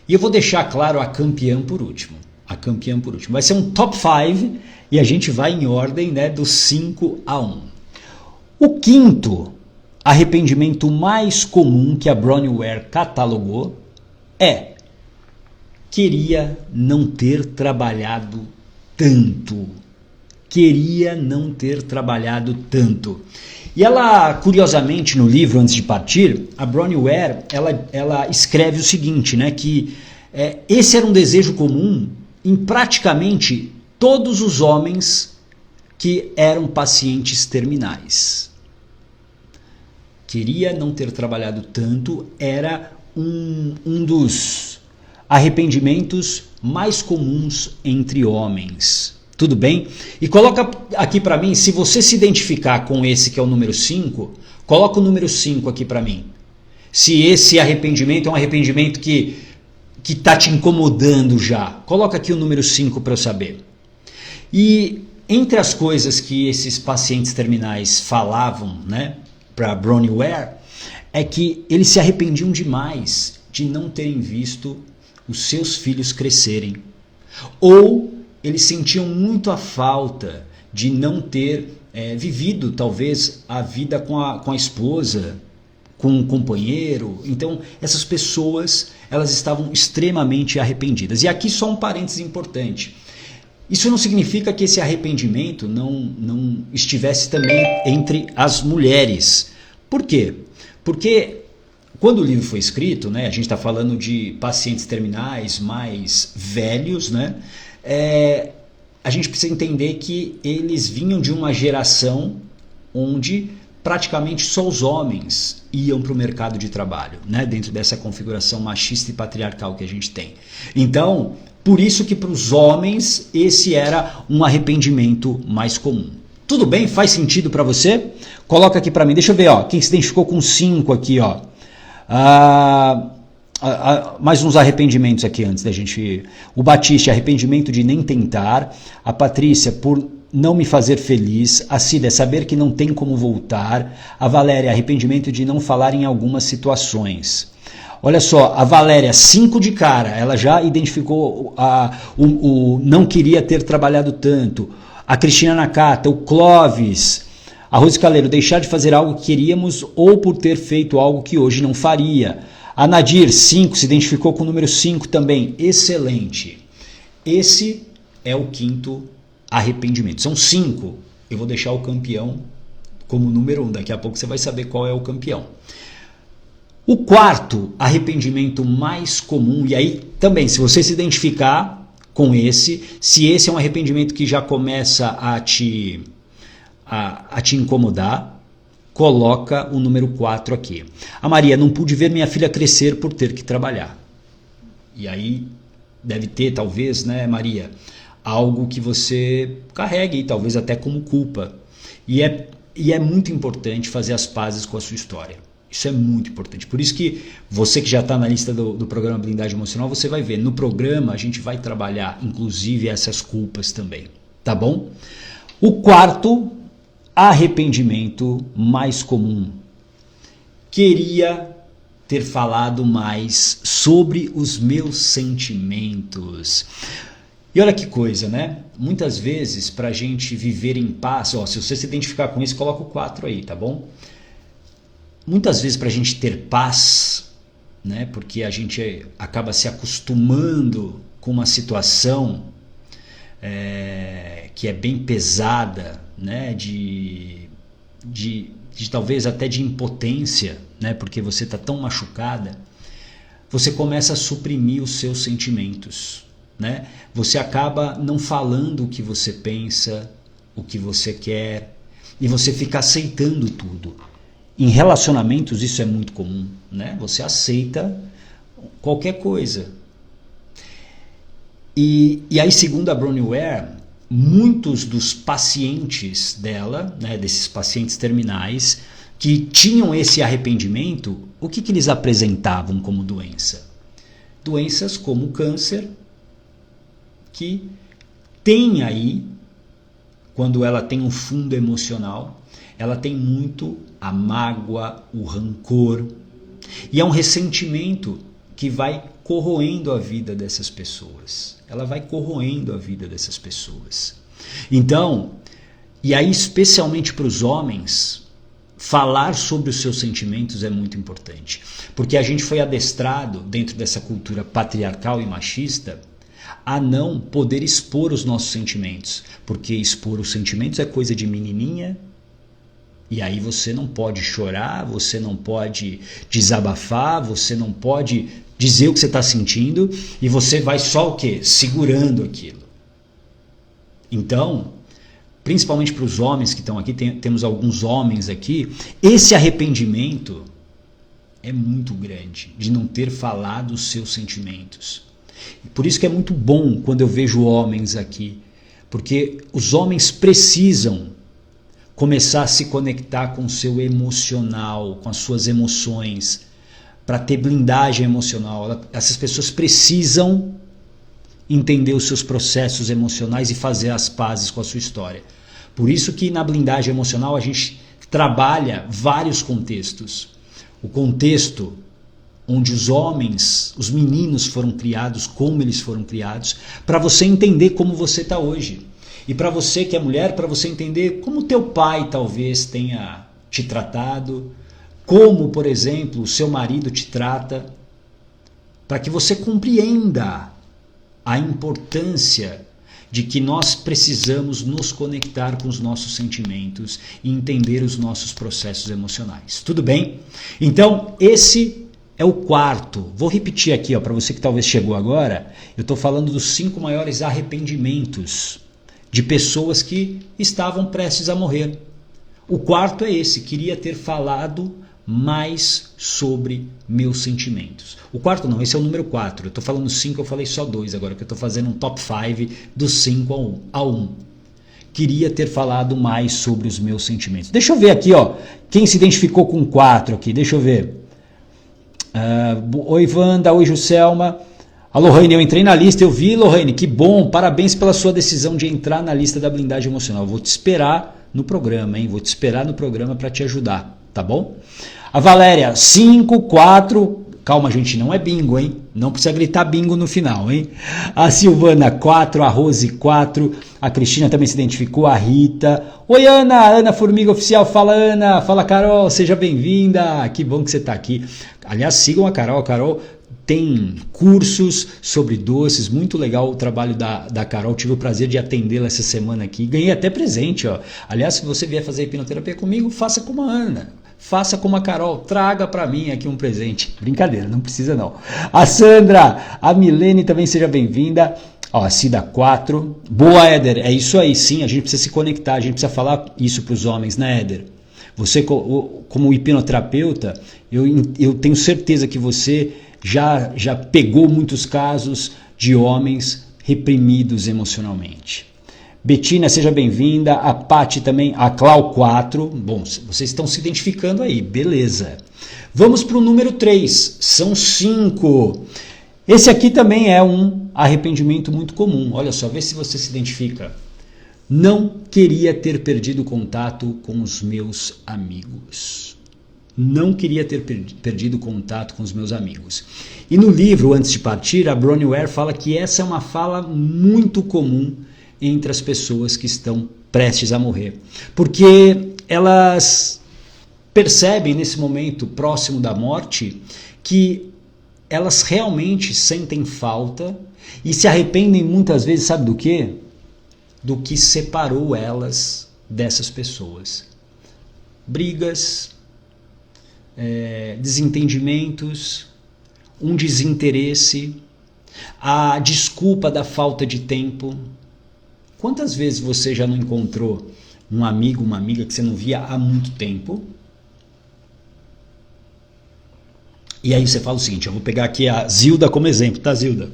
E eu vou deixar claro a campeã por último. A campeã por último. Vai ser um top 5 e a gente vai em ordem, né, do 5 a 1. O 5º arrependimento mais comum que a Bronnie Ware catalogou é: queria não ter trabalhado tanto. Queria não ter trabalhado tanto. E ela, curiosamente, no livro Antes de Partir, a Bronnie Ware, ela escreve o seguinte, né, que esse era um desejo comum em praticamente todos os homens que eram pacientes terminais. Queria não ter trabalhado tanto era um dos arrependimentos mais comuns entre homens. Tudo bem? E coloca aqui para mim, se você se identificar com esse que é o número 5, coloca o número 5 aqui para mim. Se esse arrependimento é um arrependimento que está te incomodando já, coloca aqui o número 5 para eu saber. E entre as coisas que esses pacientes terminais falavam, né, para Bronnie Ware, é que eles se arrependiam demais de não terem visto os seus filhos crescerem. Ou eles sentiam muito a falta de não ter vivido talvez a vida com a esposa, com um companheiro. Então essas pessoas, elas estavam extremamente arrependidas. E aqui só um parênteses importante. Isso não significa que esse arrependimento não estivesse também entre as mulheres. Por quê? Porque quando o livro foi escrito, né, a gente está falando de pacientes terminais mais velhos, né, a gente precisa entender que eles vinham de uma geração onde praticamente só os homens iam para o mercado de trabalho, né, dentro dessa configuração machista e patriarcal que a gente tem. Então, por isso que para os homens esse era um arrependimento mais comum. Tudo bem? Faz sentido para você? Coloca aqui para mim. Deixa eu ver, ó, quem se identificou com 5 aqui, ó. Mais uns arrependimentos aqui antes da gente... O Batiste, arrependimento de nem tentar. A Patrícia, por não me fazer feliz. A Cida é saber que não tem como voltar. A Valéria, arrependimento de não falar em algumas situações. Olha só, a Valéria, 5 de cara, ela já identificou o não queria ter trabalhado tanto. A Cristina Nakata, o Clóvis, a Rose Caleiro, deixar de fazer algo que queríamos ou por ter feito algo que hoje não faria. A Nadir, 5, se identificou com o número 5 também, excelente. Esse é o quinto arrependimento. São 5. Eu vou deixar o campeão como número 1. Daqui a pouco você vai saber qual é o campeão. O quarto arrependimento mais comum, e aí também, se você se identificar com esse, se esse é um arrependimento que já começa a te incomodar, coloca o número 4 aqui. A Maria, não pude ver minha filha crescer por ter que trabalhar. E aí deve ter, talvez, né, Maria, algo que você carregue, talvez até como culpa. E é muito importante fazer as pazes com a sua história. Isso é muito importante. Por isso que você que já está na lista do programa Blindagem Emocional, você vai ver. No programa a gente vai trabalhar, inclusive, essas culpas também. Tá bom? O quarto arrependimento mais comum. Queria ter falado mais sobre os meus sentimentos. E olha que coisa, né? Muitas vezes, para a gente viver em paz, ó, se você se identificar com isso, coloca o 4 aí, tá bom? Muitas vezes, para a gente ter paz, né? Porque a gente acaba se acostumando com uma situação que é bem pesada, né? De talvez até de impotência, né? Porque você está tão machucada, você começa a suprimir os seus sentimentos, né? Você acaba não falando o que você pensa, o que você quer, e você fica aceitando tudo. Em relacionamentos isso é muito comum, né? Você aceita qualquer coisa. E aí, segundo a Bronnie Ware, muitos dos pacientes dela, né, desses pacientes terminais, que tinham esse arrependimento, o que eles apresentavam como doença? Doenças como câncer, que tem aí, quando ela tem um fundo emocional, ela tem muito a mágoa, o rancor, e é um ressentimento que vai corroendo a vida dessas pessoas. Ela vai corroendo a vida dessas pessoas. Então, e aí especialmente para os homens, falar sobre os seus sentimentos é muito importante, porque a gente foi adestrado dentro dessa cultura patriarcal e machista a não poder expor os nossos sentimentos, porque expor os sentimentos é coisa de menininha, e aí você não pode chorar, você não pode desabafar, você não pode dizer o que você está sentindo, e você vai só o quê? Segurando aquilo. Então, principalmente para os homens que estão aqui, temos alguns homens aqui, esse arrependimento é muito grande de não ter falado os seus sentimentos. Por isso que é muito bom quando eu vejo homens aqui, porque os homens precisam começar a se conectar com o seu emocional, com as suas emoções, para ter blindagem emocional. Essas pessoas precisam entender os seus processos emocionais e fazer as pazes com a sua história. Por isso que na blindagem emocional a gente trabalha vários contextos. O contexto onde os homens, os meninos foram criados, como eles foram criados, para você entender como você está hoje. E para você que é mulher, para você entender como teu pai talvez tenha te tratado, como, por exemplo, o seu marido te trata, para que você compreenda a importância de que nós precisamos nos conectar com os nossos sentimentos e entender os nossos processos emocionais. Tudo bem? Então, esse é o quarto. Vou repetir aqui, para você que talvez chegou agora, eu estou falando dos 5 maiores arrependimentos de pessoas que estavam prestes a morrer. O quarto é esse: queria ter falado mais sobre meus sentimentos. O quarto não, esse é o número 4. Eu estou falando 5, eu falei só 2 agora, que eu estou fazendo um top 5 dos 5 ao 1. Queria ter falado mais sobre os meus sentimentos. Deixa eu ver aqui, quem se identificou com 4 aqui, deixa eu ver. Oi, Wanda, oi, Juscelma. A Lohane, eu entrei na lista, eu vi, Lohane, que bom, parabéns pela sua decisão de entrar na lista da blindagem emocional. Vou te esperar no programa, hein? Vou te esperar no programa para te ajudar, tá bom? A Valéria, 5, 4, calma gente, não é bingo, hein? Não precisa gritar bingo no final, hein? A Silvana, 4, a Rose, 4, a Cristina também se identificou, a Rita. Oi Ana, Ana Formiga Oficial, fala Ana, fala Carol, seja bem-vinda, que bom que você tá aqui. Aliás, sigam a Carol tem cursos sobre doces, muito legal o trabalho da Carol, tive o prazer de atendê-la essa semana aqui, ganhei até presente, ó. Aliás, se você vier fazer hipnoterapia comigo, faça como a Ana, faça como a Carol, traga para mim aqui um presente, brincadeira, não precisa não. A Sandra, a Milene também seja bem-vinda, ó, a Cida 4, boa Éder, é isso aí sim, a gente precisa se conectar, a gente precisa falar isso para os homens, né Éder? Você como hipnoterapeuta, eu tenho certeza que você já pegou muitos casos de homens reprimidos emocionalmente. Betina, seja bem-vinda. A Pati também, a Clau 4. Bom, vocês estão se identificando aí, beleza. Vamos para o número 3, são 5. Esse aqui também é um arrependimento muito comum. Olha só, vê se você se identifica. Não queria ter perdido contato com os meus amigos. Não queria ter perdido contato com os meus amigos. E no livro, Antes de Partir, a Bronnie Ware fala que essa é uma fala muito comum entre as pessoas que estão prestes a morrer. Porque elas percebem nesse momento próximo da morte que elas realmente sentem falta e se arrependem muitas vezes, sabe do quê? Do que separou elas dessas pessoas. Brigas, desentendimentos, um desinteresse, a desculpa da falta de tempo. Quantas vezes você já não encontrou um amigo, uma amiga que você não via há muito tempo? E aí você fala o seguinte, eu vou pegar aqui a Zilda como exemplo, tá Zilda?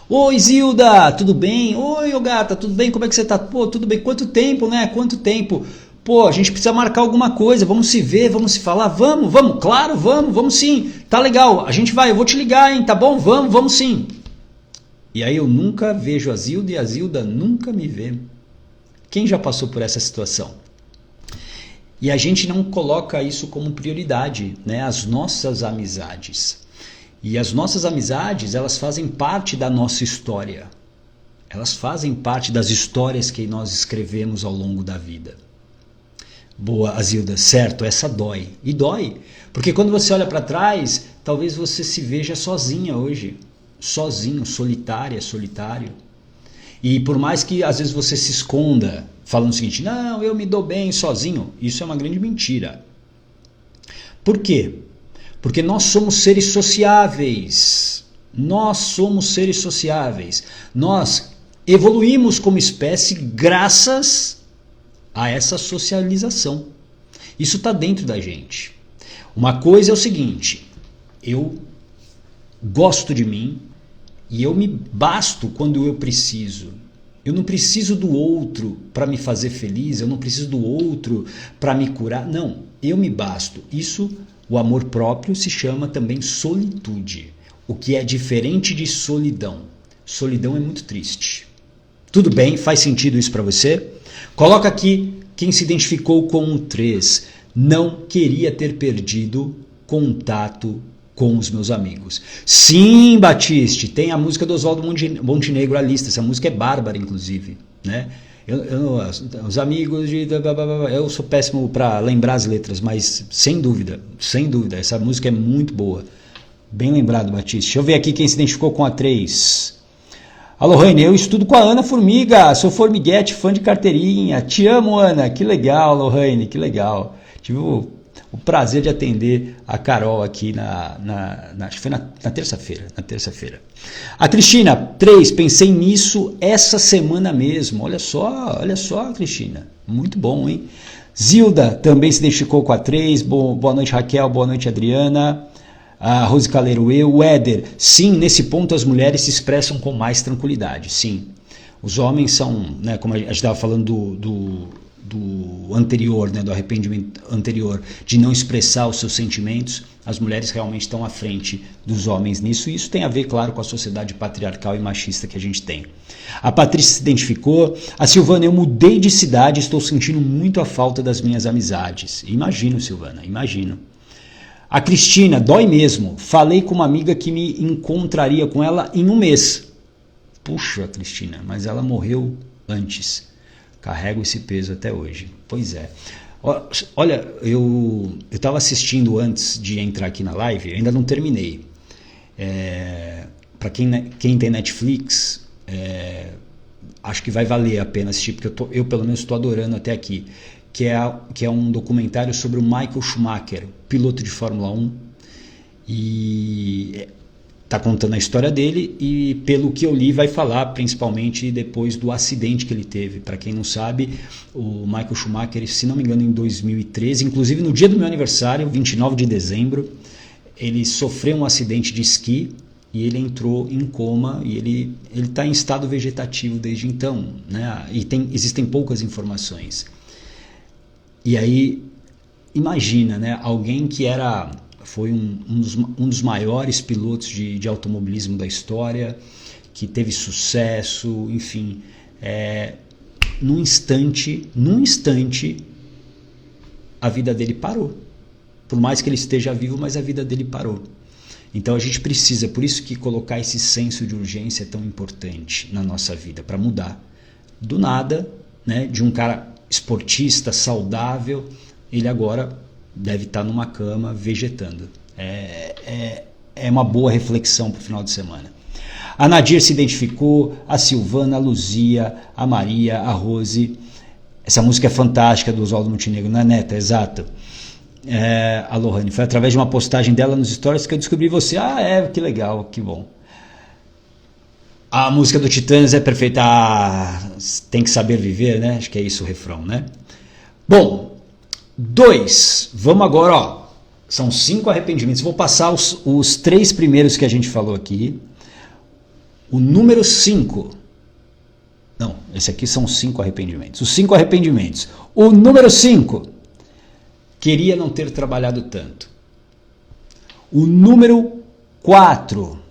Oi Zilda, tudo bem? Oi, ô gata, tudo bem? Como é que você tá? Pô, tudo bem, quanto tempo, né? Quanto tempo? Pô, a gente precisa marcar alguma coisa, vamos se ver, vamos se falar, vamos, claro, vamos sim, tá legal, a gente vai, eu vou te ligar, hein, tá bom? Vamos sim. E aí eu nunca vejo a Zilda e a Zilda nunca me vê. Quem já passou por essa situação? E a gente não coloca isso como prioridade, né? As nossas amizades. E as nossas amizades, elas fazem parte da nossa história. Elas fazem parte das histórias que nós escrevemos ao longo da vida. Boa, Azilda, certo, essa dói. E dói, porque quando você olha para trás, talvez você se veja sozinha hoje. Sozinho, solitária, solitário. E por mais que às vezes você se esconda, falando o seguinte, não, eu me dou bem sozinho, isso é uma grande mentira. Por quê? Porque nós somos seres sociáveis. Nós somos seres sociáveis. Nós evoluímos como espécie graças a essa socialização. Isso está dentro da gente. Uma coisa é o seguinte, eu gosto de mim e eu me basto quando eu preciso. Eu não preciso do outro para me fazer feliz, eu não preciso do outro para me curar. Não, eu me basto. Isso, o amor próprio, se chama também solitude, o que é diferente de solidão. Solidão é muito triste. Tudo bem? Faz sentido isso para você? Coloca aqui quem se identificou com o 3. Não queria ter perdido contato com os meus amigos. Sim, Batiste, tem a música do Oswaldo Montenegro, a lista. Essa música é bárbara, inclusive, né? Os amigos de... Eu sou péssimo para lembrar as letras, mas sem dúvida, essa música é muito boa. Bem lembrado, Batiste. Deixa eu ver aqui quem se identificou com a 3. Alô, Raine, eu estudo com a Ana Formiga, sou formiguete, fã de carteirinha. Te amo, Ana. Que legal, Lohane, que legal. Tive o prazer de atender a Carol aqui acho que foi na terça-feira. A Cristina, 3, pensei nisso essa semana mesmo. Olha só, Cristina. Muito bom, hein? Zilda também se identificou com a 3. Boa noite, Raquel. Boa noite, Adriana. A Rose Caleiro, o Éder. Sim, nesse ponto as mulheres se expressam com mais tranquilidade, sim. Os homens são, né, como a gente estava falando do anterior, né, do arrependimento anterior, de não expressar os seus sentimentos, as mulheres realmente estão à frente dos homens nisso, e isso tem a ver, claro, com a sociedade patriarcal e machista que a gente tem. A Patrícia se identificou. A Silvana: eu mudei de cidade, estou sentindo muito a falta das minhas amizades. Imagino, Silvana, imagino. A Cristina: dói mesmo, falei com uma amiga que me encontraria com ela em um mês. Puxa, Cristina, mas ela morreu antes. Carrego esse peso até hoje. Pois é. Olha, eu estava assistindo antes de entrar aqui na live, ainda não terminei. Para quem tem Netflix, acho que vai valer a pena assistir, porque eu pelo menos estou adorando até aqui. Que é um documentário sobre o Michael Schumacher, piloto de Fórmula 1. E está contando a história dele, e pelo que eu li vai falar principalmente depois do acidente que ele teve. Para quem não sabe, o Michael Schumacher, se não me engano, em 2013, inclusive no dia do meu aniversário, 29 de dezembro, ele sofreu um acidente de esqui e ele entrou em coma, e ele está em estado vegetativo desde então, né? E existem poucas informações. E aí, imagina, né? Alguém que foi um dos maiores pilotos de automobilismo da história, que teve sucesso, enfim, num instante, a vida dele parou. Por mais que ele esteja vivo, mas a vida dele parou. Então a gente precisa, por isso que colocar esse senso de urgência é tão importante na nossa vida, para mudar. Do nada, né, de um cara esportista, saudável, ele agora deve estar numa cama vegetando. É uma boa reflexão para o final de semana. A Nadir se identificou, a Silvana, a Luzia, a Maria, a Rose. Essa música é fantástica, do Oswaldo Montenegro, não é, Neta? Exato. A Lohane: foi através de uma postagem dela nos stories que eu descobri você. Que legal, que bom. A música do Titãs é perfeita. Tem que saber viver, né? Acho que é isso o refrão, né? Bom, 2. Vamos agora, ó. São 5 arrependimentos. Vou passar os 3 primeiros que a gente falou aqui. O número 5. Não, esse aqui são 5 arrependimentos. Os 5 arrependimentos. O número 5. Queria não ter trabalhado tanto. O número 4.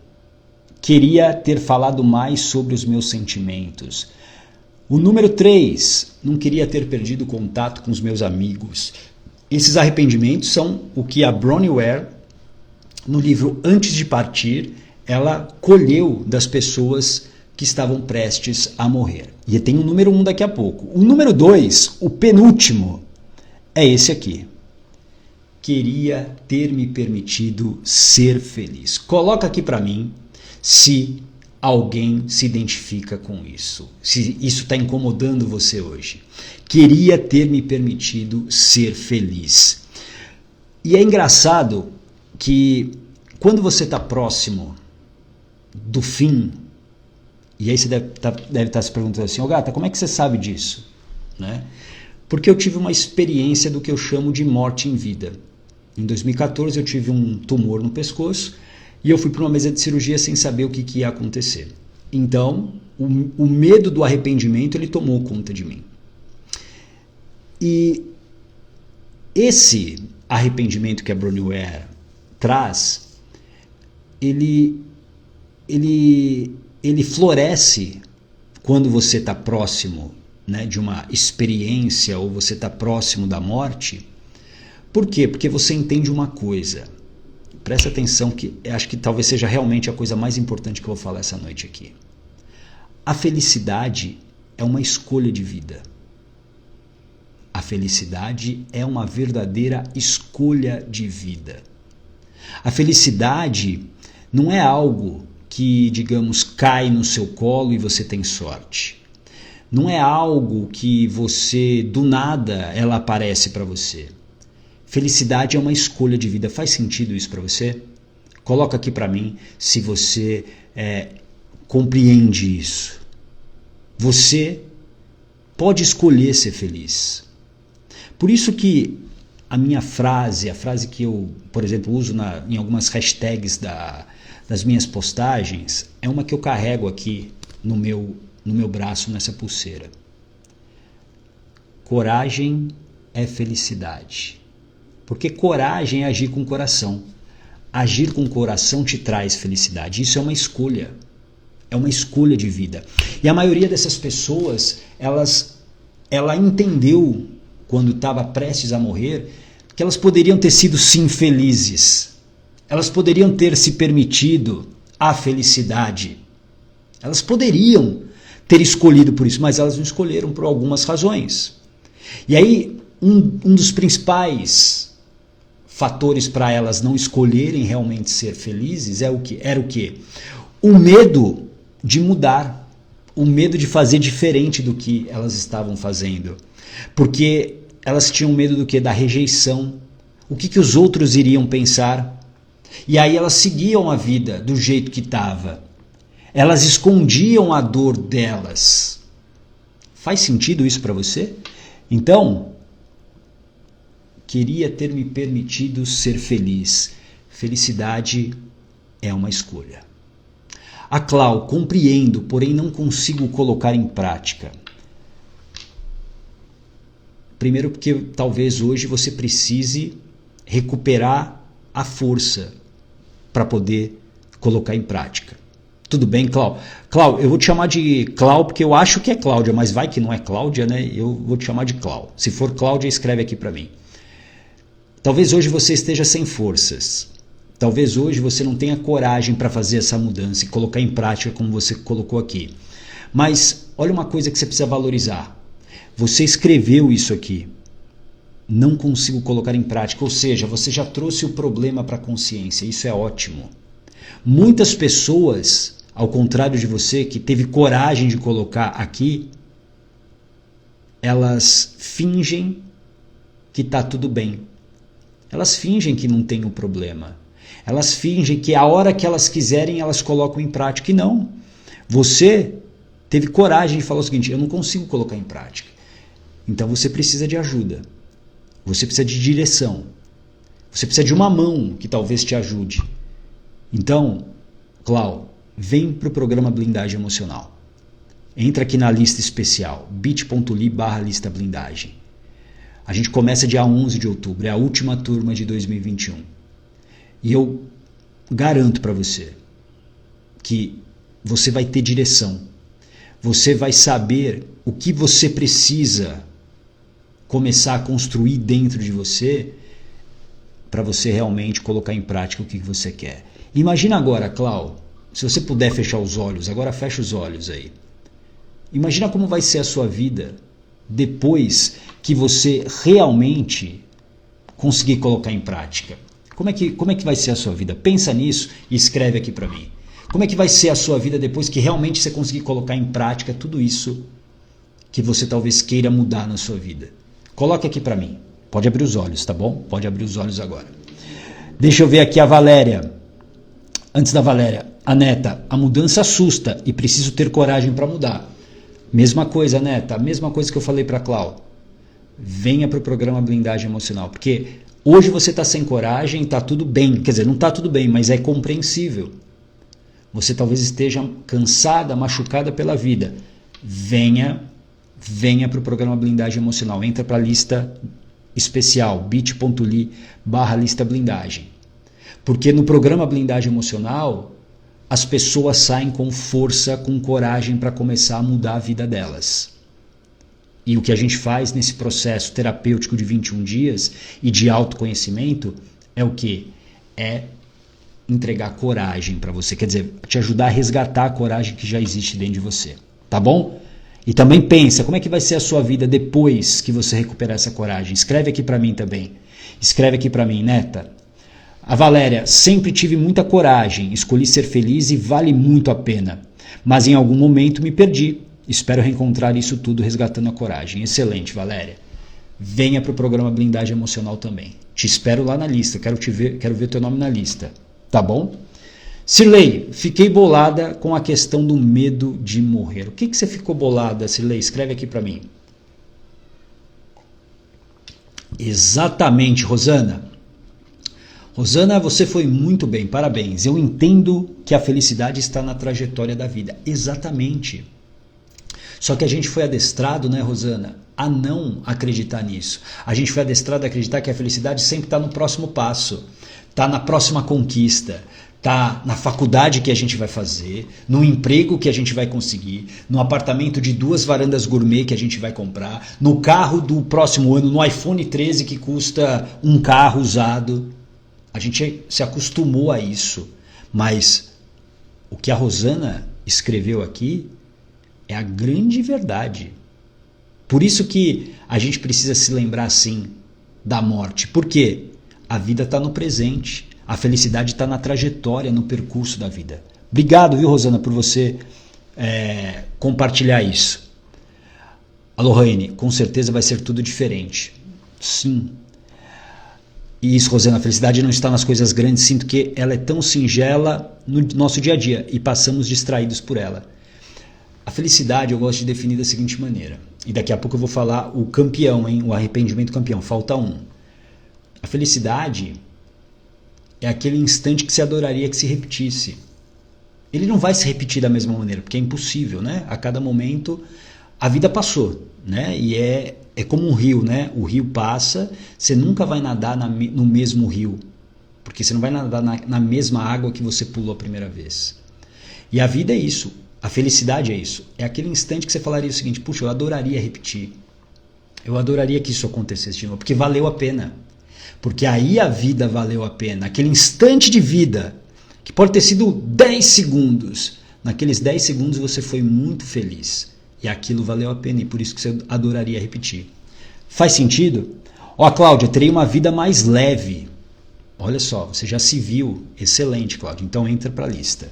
Queria ter falado mais sobre os meus sentimentos. O número 3, não queria ter perdido o contato com os meus amigos. Esses arrependimentos são o que a Bronnie Ware, no livro Antes de Partir, ela colheu das pessoas que estavam prestes a morrer. E tem o número 1 daqui a pouco. O número 2, o penúltimo, é esse aqui. Queria ter me permitido ser feliz. Coloca aqui para mim se alguém se identifica com isso, se isso está incomodando você hoje. Queria ter me permitido ser feliz. E é engraçado que quando você está próximo do fim, e aí você deve estar se perguntando assim: Gata, como é que você sabe disso? Né? Porque eu tive uma experiência do que eu chamo de morte em vida. Em 2014 eu tive um tumor no pescoço, e eu fui para uma mesa de cirurgia sem saber o que ia acontecer. Então, o medo do arrependimento, ele tomou conta de mim. E esse arrependimento que a Bronnie Ware traz, ele floresce quando você está próximo, né, de uma experiência, ou você está próximo da morte. Por quê? Porque você entende uma coisa. Presta atenção, que acho que talvez seja realmente a coisa mais importante que eu vou falar essa noite aqui. A felicidade é uma escolha de vida. A felicidade é uma verdadeira escolha de vida. A felicidade não é algo que, digamos, cai no seu colo e você tem sorte. Não é algo que você, do nada, ela aparece para você. Felicidade é uma escolha de vida. Faz sentido isso para você? Coloca aqui para mim se você compreende isso. Você pode escolher ser feliz. Por isso que a minha frase, a frase que eu, por exemplo, uso em algumas hashtags das minhas postagens, é uma que eu carrego aqui no meu braço, nessa pulseira. coragem é felicidade. Porque coragem é agir com o coração. Agir com o coração te traz felicidade. Isso é uma escolha. É uma escolha de vida. E a maioria dessas pessoas, ela entendeu, quando estava prestes a morrer, que elas poderiam ter sido sim felizes. Elas poderiam ter se permitido a felicidade. Elas poderiam ter escolhido por isso, mas elas não escolheram por algumas razões. E aí, um dos principais fatores para elas não escolherem realmente ser felizes era o quê? O medo de mudar, o medo de fazer diferente do que elas estavam fazendo. Porque elas tinham medo do quê? Da rejeição. O que os outros iriam pensar? E aí elas seguiam a vida do jeito que estava. Elas escondiam a dor delas. Faz sentido isso para você? Então, queria ter me permitido ser feliz. Felicidade é uma escolha. A Clau, compreendo, porém não consigo colocar em prática. Primeiro porque talvez hoje você precise recuperar a força para poder colocar em prática. Tudo bem, Clau? Clau, eu vou te chamar de Clau porque eu acho que é Cláudia, mas vai que não é Cláudia, né? Eu vou te chamar de Clau. Se for Cláudia, escreve aqui para mim. Talvez hoje você esteja sem forças. Talvez hoje você não tenha coragem para fazer essa mudança e colocar em prática como você colocou aqui. Mas olha uma coisa que você precisa valorizar. Você escreveu isso aqui. Não consigo colocar em prática. Ou seja, você já trouxe o problema para a consciência. Isso é ótimo. Muitas pessoas, ao contrário de você, que teve coragem de colocar aqui, elas fingem que está tudo bem. Elas fingem que não tem um problema. Elas fingem que a hora que elas quiserem, elas colocam em prática. E não. Você teve coragem de falar o seguinte, eu não consigo colocar em prática. Então você precisa de ajuda. Você precisa de direção. Você precisa de uma mão que talvez te ajude. Então, Clau, vem para o programa Blindagem Emocional. Entra aqui na lista especial, bit.ly/lista blindagem. A gente começa dia 11 de outubro, é a última turma de 2021. E eu garanto para você que você vai ter direção. Você vai saber o que você precisa começar a construir dentro de você para você realmente colocar em prática o que você quer. Imagina agora, Clau, se você puder fechar os olhos, agora fecha os olhos aí. Imagina como vai ser a sua vida depois que você realmente conseguir colocar em prática. Como é que vai ser a sua vida? Pensa nisso e escreve aqui para mim. Como é que vai ser a sua vida depois que realmente você conseguir colocar em prática tudo isso que você talvez queira mudar na sua vida? Coloque aqui para mim. Pode abrir os olhos, tá bom? Pode abrir os olhos agora. Deixa eu ver aqui a Valéria. Antes da Valéria, a Neta, a mudança assusta e preciso ter coragem para mudar. Mesma coisa, Neta, a mesma coisa que eu falei para a Clau. Venha para o programa Blindagem Emocional, porque hoje você está sem coragem, está tudo bem. Quer dizer, não está tudo bem, mas é compreensível. Você talvez esteja cansada, machucada pela vida. Venha para o programa Blindagem Emocional. Entra para a lista especial, bit.ly/lista blindagem. Porque no programa Blindagem Emocional, as pessoas saem com força, com coragem para começar a mudar a vida delas. E o que a gente faz nesse processo terapêutico de 21 dias e de autoconhecimento é o quê? É entregar coragem para você. Quer dizer, te ajudar a resgatar a coragem que já existe dentro de você. Tá bom? E também pensa, como é que vai ser a sua vida depois que você recuperar essa coragem? Escreve aqui para mim também. Escreve aqui para mim, Neta. A Valéria, sempre tive muita coragem, escolhi ser feliz e vale muito a pena. Mas em algum momento me perdi. Espero reencontrar isso tudo resgatando a coragem. Excelente, Valéria. Venha para o programa Blindagem Emocional também. Te espero lá na lista, quero ver teu nome na lista. Tá bom? Cirlei, fiquei bolada com a questão do medo de morrer. O que você ficou bolada, Cirlei? Escreve aqui para mim. Exatamente, Rosana. Rosana, você foi muito bem, parabéns. Eu entendo que a felicidade está na trajetória da vida. Exatamente. Só que a gente foi adestrado, né, Rosana, a não acreditar nisso. A gente foi adestrado a acreditar que a felicidade sempre está no próximo passo, está na próxima conquista, está na faculdade que a gente vai fazer, no emprego que a gente vai conseguir, no apartamento de 2 varandas gourmet que a gente vai comprar, no carro do próximo ano, no iPhone 13 que custa um carro usado. A gente se acostumou a isso, mas o que a Rosana escreveu aqui é a grande verdade. Por isso que a gente precisa se lembrar, sim, da morte. Por quê? A vida está no presente. A felicidade está na trajetória, no percurso da vida. Obrigado, viu, Rosana, por você compartilhar isso. A Lohane, com certeza vai ser tudo diferente. Sim. E isso, Rosana, a felicidade não está nas coisas grandes. Sinto que ela é tão singela no nosso dia a dia e passamos distraídos por ela. A felicidade eu gosto de definir da seguinte maneira. E daqui a pouco eu vou falar o campeão, hein? O arrependimento campeão. Falta um. A felicidade é aquele instante que você adoraria que se repetisse. Ele não vai se repetir da mesma maneira, porque é impossível, né? A cada momento a vida passou, né? E é como um rio, né? O rio passa, você nunca vai nadar no mesmo rio, porque você não vai nadar na mesma água que você pulou a primeira vez. E a vida é isso. A felicidade é isso. É aquele instante que você falaria o seguinte: puxa, eu adoraria repetir. Eu adoraria que isso acontecesse de novo, porque valeu a pena. Porque aí a vida valeu a pena. Aquele instante de vida, que pode ter sido 10 segundos. Naqueles 10 segundos você foi muito feliz. E aquilo valeu a pena e por isso que você adoraria repetir. Faz sentido? Ó, Cláudia, terei uma vida mais leve. Olha só, você já se viu. Excelente, Cláudia. Então entra para a lista.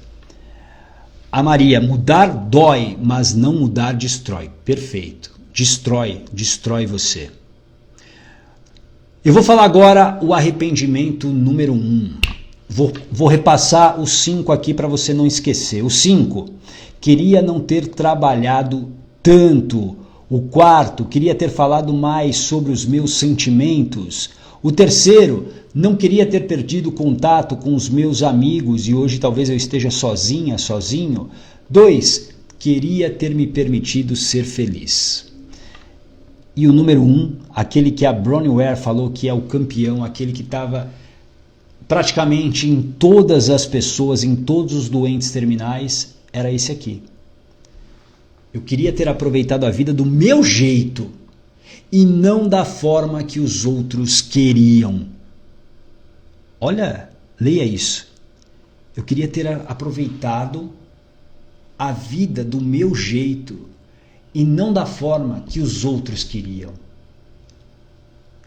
A Maria, mudar dói, mas não mudar destrói. Perfeito. Destrói você. Eu vou falar agora o arrependimento número 1. Vou repassar os 5 aqui para você não esquecer. O 5, queria não ter trabalhado tanto. O 4, queria ter falado mais sobre os meus sentimentos. O 3, não queria ter perdido contato com os meus amigos e hoje talvez eu esteja sozinho. 2, queria ter me permitido ser feliz. E o número 1, aquele que a Bronnie Ware falou que é o campeão, aquele que estava praticamente em todas as pessoas, em todos os doentes terminais, era esse aqui. Eu queria ter aproveitado a vida do meu jeito e não da forma que os outros queriam. Olha, leia isso. Eu queria ter aproveitado a vida do meu jeito e não da forma que os outros queriam.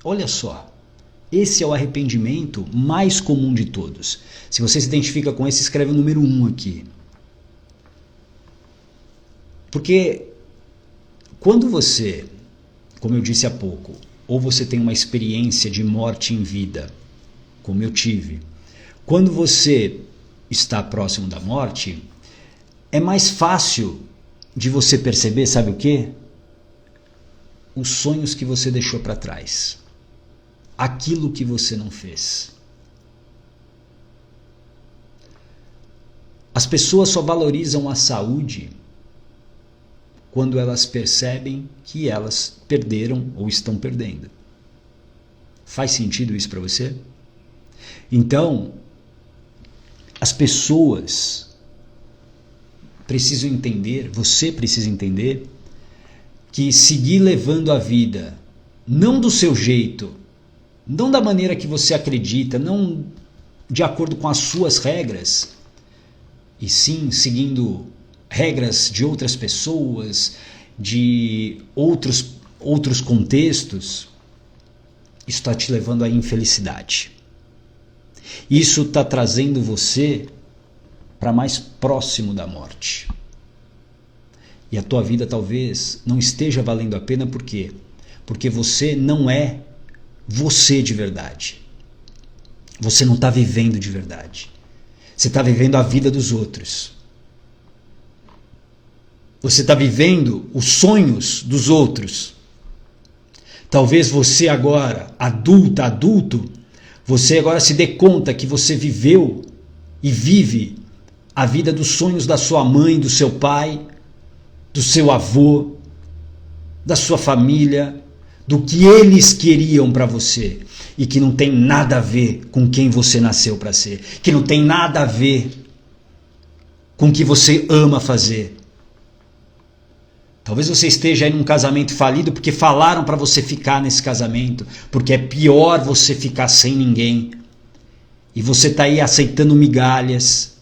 Olha só, esse é o arrependimento mais comum de todos. Se você se identifica com esse, escreve o número 1 aqui. Porque quando você, como eu disse há pouco, ou você tem uma experiência de morte em vida, como eu tive, quando você está próximo da morte, é mais fácil de você perceber, sabe o quê? Os sonhos que você deixou para trás. Aquilo que você não fez. As pessoas só valorizam a saúde quando elas percebem que elas perderam ou estão perdendo. Faz sentido isso para você? Então, as pessoas precisam entender, você precisa entender, que seguir levando a vida, não do seu jeito, não da maneira que você acredita, não de acordo com as suas regras, e sim seguindo regras de outras pessoas, de outros contextos, isso está te levando à infelicidade. Isso está trazendo você para mais próximo da morte. E a tua vida talvez não esteja valendo a pena, por quê? Porque você não é você de verdade. Você não está vivendo de verdade. Você está vivendo a vida dos outros. Você está vivendo os sonhos dos outros. Talvez você agora, adulto, você agora se dê conta que você viveu e vive a vida dos sonhos da sua mãe, do seu pai, do seu avô, da sua família, do que eles queriam para você e que não tem nada a ver com quem você nasceu para ser, que não tem nada a ver com o que você ama fazer. Talvez você esteja aí num casamento falido porque falaram para você ficar nesse casamento, porque é pior você ficar sem ninguém. E você está aí aceitando migalhas.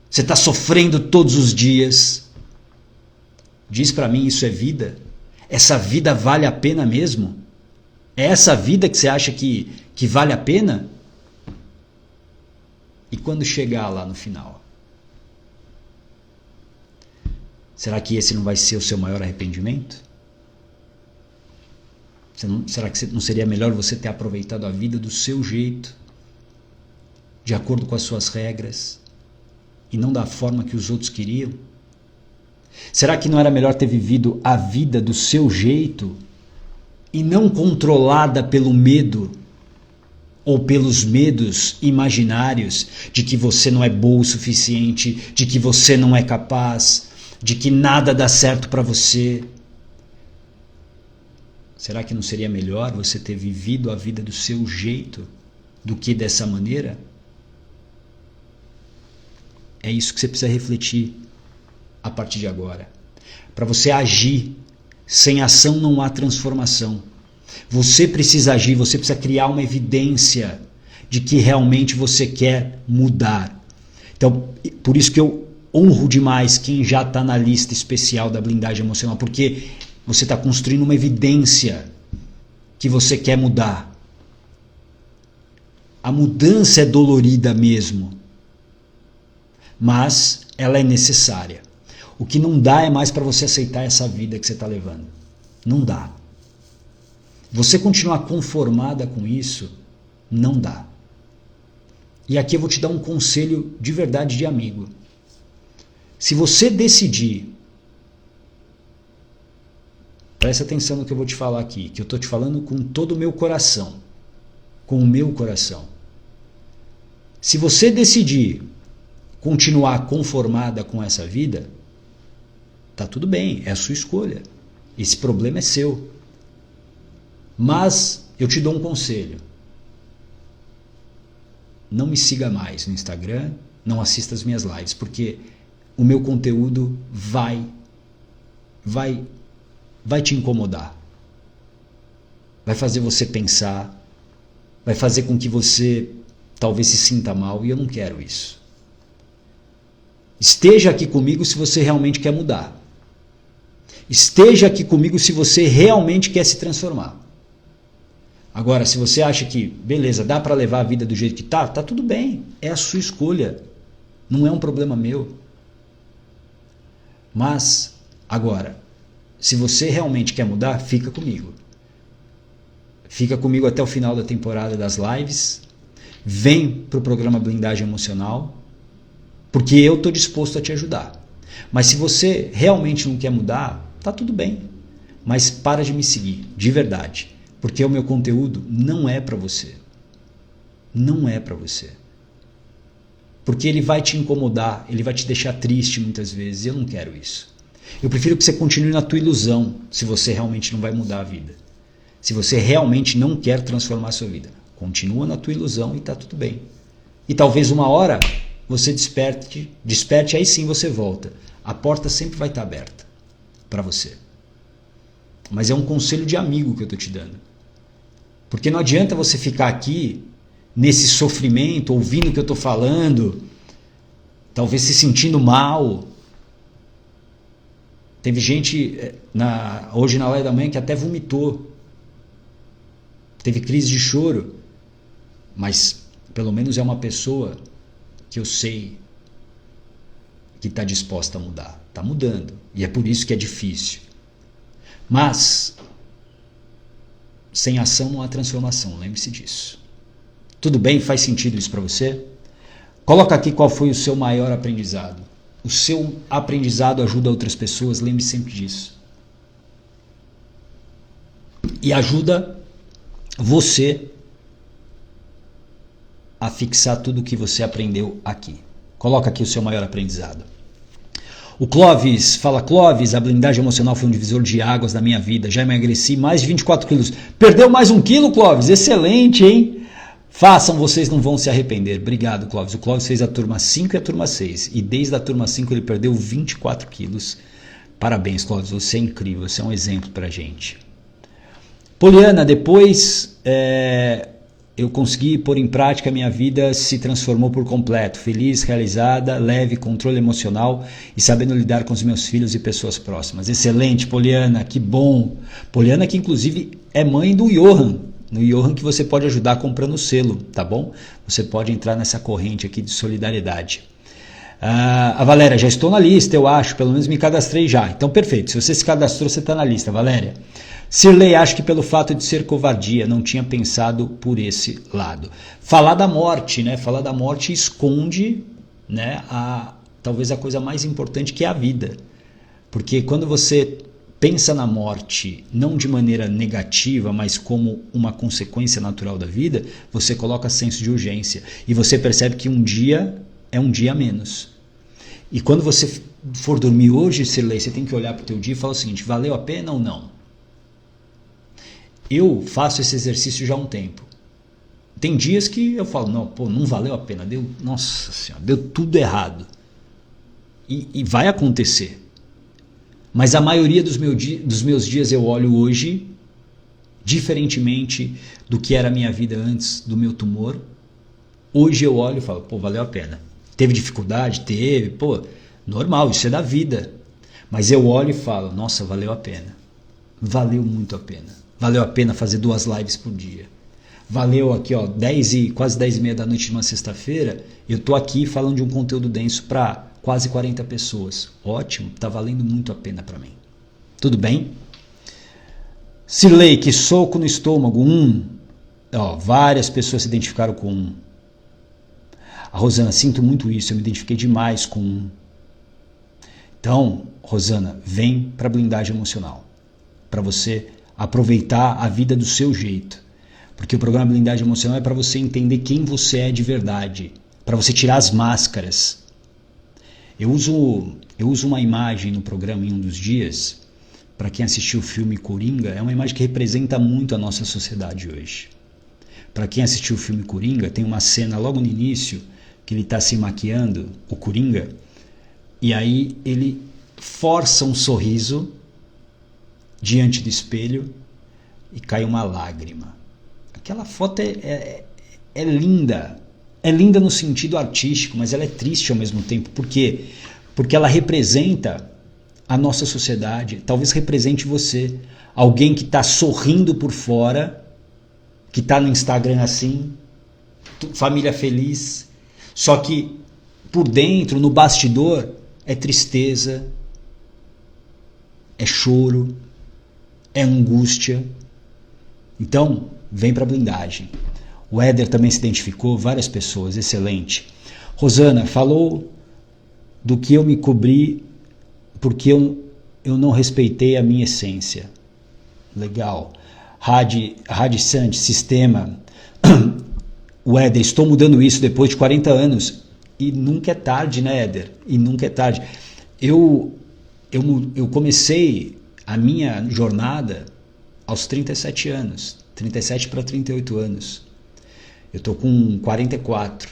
Você está sofrendo todos os dias. Diz para mim, isso é vida? Essa vida vale a pena mesmo? É essa vida que você acha que vale a pena? E quando chegar lá no final? Será que esse não vai ser o seu maior arrependimento? Será que não seria melhor você ter aproveitado a vida do seu jeito, de acordo com as suas regras, e não da forma que os outros queriam? Será que não era melhor ter vivido a vida do seu jeito e não controlada pelo medo ou pelos medos imaginários de que você não é bom o suficiente, de que você não é capaz, de que nada dá certo para você? Será que não seria melhor você ter vivido a vida do seu jeito do que dessa maneira? É isso que você precisa refletir a partir de agora. Para você agir, sem ação não há transformação. Você precisa agir, você precisa criar uma evidência de que realmente você quer mudar. Então, por isso que eu honro demais quem já está na lista especial da blindagem emocional, porque você está construindo uma evidência que você quer mudar. A mudança é dolorida mesmo, mas ela é necessária. O que não dá é mais para você aceitar essa vida que você está levando. Não dá. Você continuar conformada com isso, não dá. E aqui eu vou te dar um conselho de verdade de amigo. Se você decidir, presta atenção no que eu vou te falar aqui, que eu estou te falando com todo o meu coração, com o meu coração. Se você decidir continuar conformada com essa vida, tá tudo bem, é a sua escolha. Esse problema é seu. Mas eu te dou um conselho. Não me siga mais no Instagram, não assista as minhas lives, porque o meu conteúdo vai te incomodar. Vai fazer você pensar, vai fazer com que você talvez se sinta mal, e eu não quero isso. Esteja aqui comigo se você realmente quer mudar. Esteja aqui comigo se você realmente quer se transformar. Agora, se você acha que, beleza, dá para levar a vida do jeito que tá tudo bem. É a sua escolha. Não é um problema meu. Mas, agora, se você realmente quer mudar, fica comigo. Fica comigo até o final da temporada das lives. Vem para o programa Blindagem Emocional, porque eu estou disposto a te ajudar. Mas se você realmente não quer mudar, tá tudo bem. Mas para de me seguir, de verdade. Porque o meu conteúdo não é para você. Não é para você. Porque ele vai te incomodar, ele vai te deixar triste muitas vezes, e eu não quero isso. Eu prefiro que você continue na tua ilusão, se você realmente não vai mudar a vida. Se você realmente não quer transformar a sua vida. Continua na tua ilusão e está tudo bem. E talvez uma hora você desperte, aí sim você volta. A porta sempre vai estar aberta para você. Mas é um conselho de amigo que eu estou te dando. Porque não adianta você ficar aqui nesse sofrimento, ouvindo o que eu estou falando, talvez se sentindo mal. Teve gente hoje na live da manhã que até vomitou. Teve crise de choro. Mas pelo menos é uma pessoa que eu sei que está disposta a mudar. Está mudando. E é por isso que é difícil. Mas sem ação não há transformação. Lembre-se disso. Tudo bem? Faz sentido isso para você? Coloca aqui qual foi o seu maior aprendizado. O seu aprendizado ajuda outras pessoas. Lembre sempre disso. E ajuda você a fixar tudo o que você aprendeu aqui. Coloca aqui o seu maior aprendizado. O Clóvis, fala Clóvis, a blindagem emocional foi um divisor de águas na minha vida. Já emagreci mais de 24 quilos. Perdeu mais 1 quilo, Clóvis? Excelente, hein? Façam, vocês não vão se arrepender. Obrigado, Clóvis. O Clóvis fez a turma 5 e a turma 6. E desde a turma 5 ele perdeu 24 quilos. Parabéns, Clóvis. Você é incrível. Você é um exemplo pra gente. Poliana, depois eu consegui pôr em prática, minha vida se transformou por completo. Feliz, realizada, leve, controle emocional e sabendo lidar com os meus filhos e pessoas próximas. Excelente, Poliana, que bom. Poliana que inclusive é mãe do Johan. No Johan que você pode ajudar comprando o selo, tá bom? Você pode entrar nessa corrente aqui de solidariedade. A Valéria, já estou na lista, eu acho, pelo menos me cadastrei já. Então perfeito, se você se cadastrou, você está na lista, Valéria. Cirlei, acho que pelo fato de ser covardia, não tinha pensado por esse lado. Falar da morte, né? Falar da morte esconde, né, talvez a coisa mais importante, que é a vida. Porque quando você pensa na morte, não de maneira negativa, mas como uma consequência natural da vida, você coloca senso de urgência. E você percebe que um dia é um dia a menos. E quando você for dormir hoje, Cirlei, você tem que olhar para o teu dia e falar o seguinte, valeu a pena ou não? Eu faço esse exercício já há um tempo. Tem dias que eu falo, não valeu a pena, nossa senhora, deu tudo errado. E vai acontecer. Mas a maioria dos meus dias eu olho hoje, diferentemente do que era a minha vida antes do meu tumor. Hoje eu olho e falo, valeu a pena. Teve dificuldade? Teve, normal, isso é da vida. Mas eu olho e falo, nossa, valeu a pena. Valeu muito a pena. Valeu a pena fazer 2 lives por dia. Valeu aqui, quase 10h30 da noite de uma sexta-feira, eu tô aqui falando de um conteúdo denso para quase 40 pessoas. Ótimo, tá valendo muito a pena para mim. Tudo bem? Cirlei, que soco no estômago. Várias pessoas se identificaram com 1. A Rosana, sinto muito isso, eu me identifiquei demais com 1. Então, Rosana, vem para a blindagem emocional. Para você aproveitar a vida do seu jeito. Porque o programa Blindagem Emocional é para você entender quem você é de verdade. Para você tirar as máscaras. Eu uso uma imagem no programa em um dos dias, para quem assistiu o filme Coringa, é uma imagem que representa muito a nossa sociedade hoje. Para quem assistiu o filme Coringa, tem uma cena logo no início, que ele está se maquiando, o Coringa, e aí ele força um sorriso diante do espelho e cai uma lágrima. Aquela foto é linda. É linda no sentido artístico, mas ela é triste ao mesmo tempo. Por quê? Porque ela representa a nossa sociedade, talvez represente você. Alguém que está sorrindo por fora, que está no Instagram assim, família feliz, só que por dentro, no bastidor, é tristeza, é choro, é angústia. Então, vem para a blindagem. O Éder também se identificou, várias pessoas, excelente. Rosana, falou do que eu me cobri porque eu não respeitei a minha essência. Legal. Radi Santos, sistema. O Éder, estou mudando isso depois de 40 anos. E nunca é tarde, né, Éder? E nunca é tarde. Eu comecei a minha jornada aos 37 anos. 37 para 38 anos. Eu estou com 44.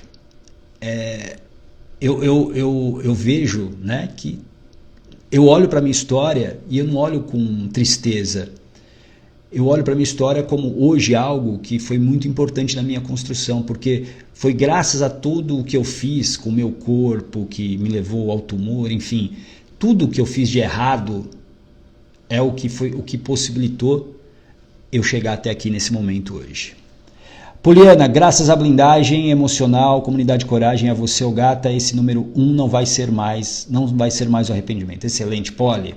Eu vejo, né, que eu olho para a minha história e eu não olho com tristeza. Eu olho para a minha história como hoje algo que foi muito importante na minha construção, porque foi graças a tudo o que eu fiz com o meu corpo, que me levou ao tumor, enfim, tudo que eu fiz de errado é o que possibilitou eu chegar até aqui nesse momento hoje. Poliana, graças à blindagem emocional, comunidade coragem, a você, o gata, esse número 1 não vai ser mais o arrependimento. Excelente, Poli.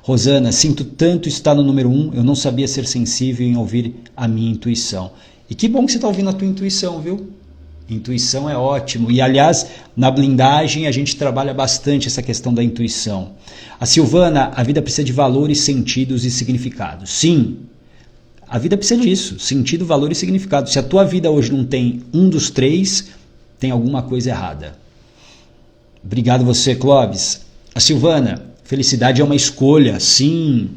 Rosana, sinto tanto estar no número 1, eu não sabia ser sensível em ouvir a minha intuição. E que bom que você está ouvindo a tua intuição, viu? Intuição é ótimo. E, aliás, na blindagem a gente trabalha bastante essa questão da intuição. A Silvana, a vida precisa de valores, sentidos e significados. Sim, a vida precisa disso, sentido, valor e significado. Se a tua vida hoje não tem um dos 3, tem alguma coisa errada. Obrigado você, Clóvis. A Silvana, felicidade é uma escolha, sim.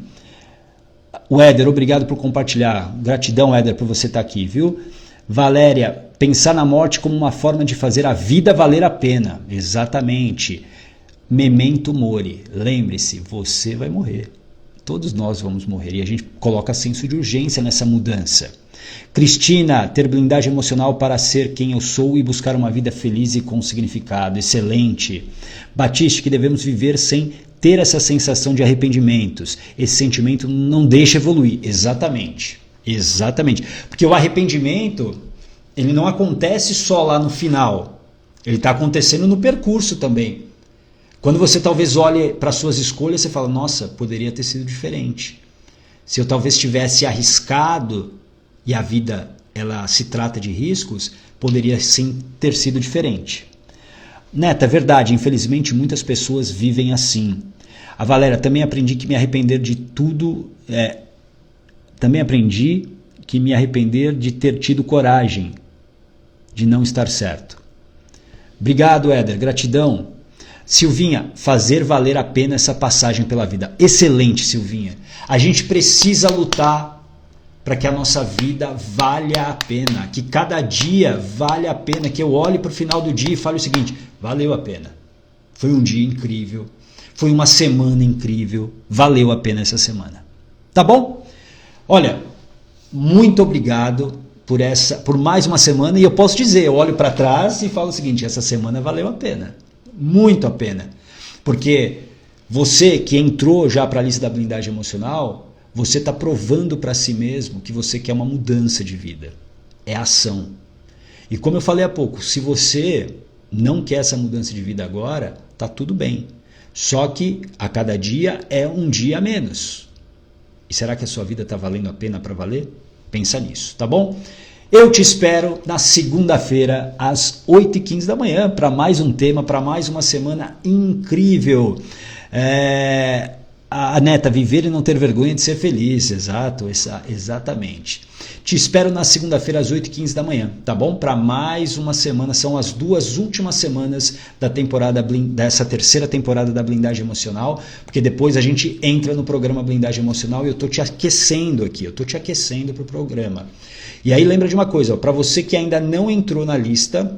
O Éder, obrigado por compartilhar. Gratidão, Éder, por você estar aqui, viu? Valéria, pensar na morte como uma forma de fazer a vida valer a pena. Exatamente. Memento mori. Lembre-se, você vai morrer. Todos nós vamos morrer. E a gente coloca senso de urgência nessa mudança. Cristina, ter blindagem emocional para ser quem eu sou e buscar uma vida feliz e com significado. Excelente. Batiste, que devemos viver sem ter essa sensação de arrependimentos. Esse sentimento não deixa evoluir. Exatamente. Exatamente. Porque o arrependimento, ele não acontece só lá no final. Ele está acontecendo no percurso também. Quando você talvez olhe para suas escolhas, você fala, nossa, poderia ter sido diferente. Se eu talvez tivesse arriscado, e a vida ela se trata de riscos, poderia sim ter sido diferente. Neta, verdade, infelizmente muitas pessoas vivem assim. A Valéria, também aprendi que me arrepender de tudo, também aprendi que me arrepender de ter tido coragem de não estar certo. Obrigado, Éder, gratidão. Silvinha, fazer valer a pena essa passagem pela vida. Excelente, Silvinha. A gente precisa lutar para que a nossa vida valha a pena, que cada dia valha a pena, que eu olhe para o final do dia e fale o seguinte, valeu a pena. Foi um dia incrível, foi uma semana incrível, valeu a pena essa semana. Tá bom? Olha, muito obrigado por mais uma semana e eu posso dizer, eu olho para trás e falo o seguinte, essa semana valeu a pena. Muito a pena, porque você que entrou já para a lista da blindagem emocional, você está provando para si mesmo que você quer uma mudança de vida, é ação. E como eu falei há pouco, se você não quer essa mudança de vida agora, tá tudo bem, só que a cada dia é um dia a menos. E será que a sua vida está valendo a pena para valer? Pensa nisso, tá bom? Eu te espero na segunda-feira, às 8h15 da manhã, para mais um tema, para mais uma semana incrível. A Neta, viver e não ter vergonha de ser feliz. Exato, exatamente. Te espero na segunda-feira, às 8h15 da manhã, tá bom? Para mais uma semana, são as 2 últimas semanas da temporada dessa terceira temporada da Blindagem Emocional, porque depois a gente entra no programa Blindagem Emocional e eu tô te aquecendo aqui, eu tô te aquecendo pro programa. E aí lembra de uma coisa, para você que ainda não entrou na lista,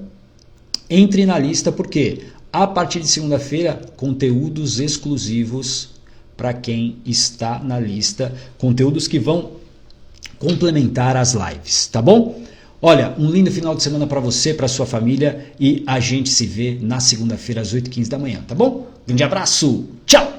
entre na lista porque a partir de segunda-feira, conteúdos exclusivos para quem está na lista, conteúdos que vão complementar as lives, tá bom? Olha, um lindo final de semana para você, para sua família e a gente se vê na segunda-feira às 8h15 da manhã, tá bom? Grande abraço, tchau!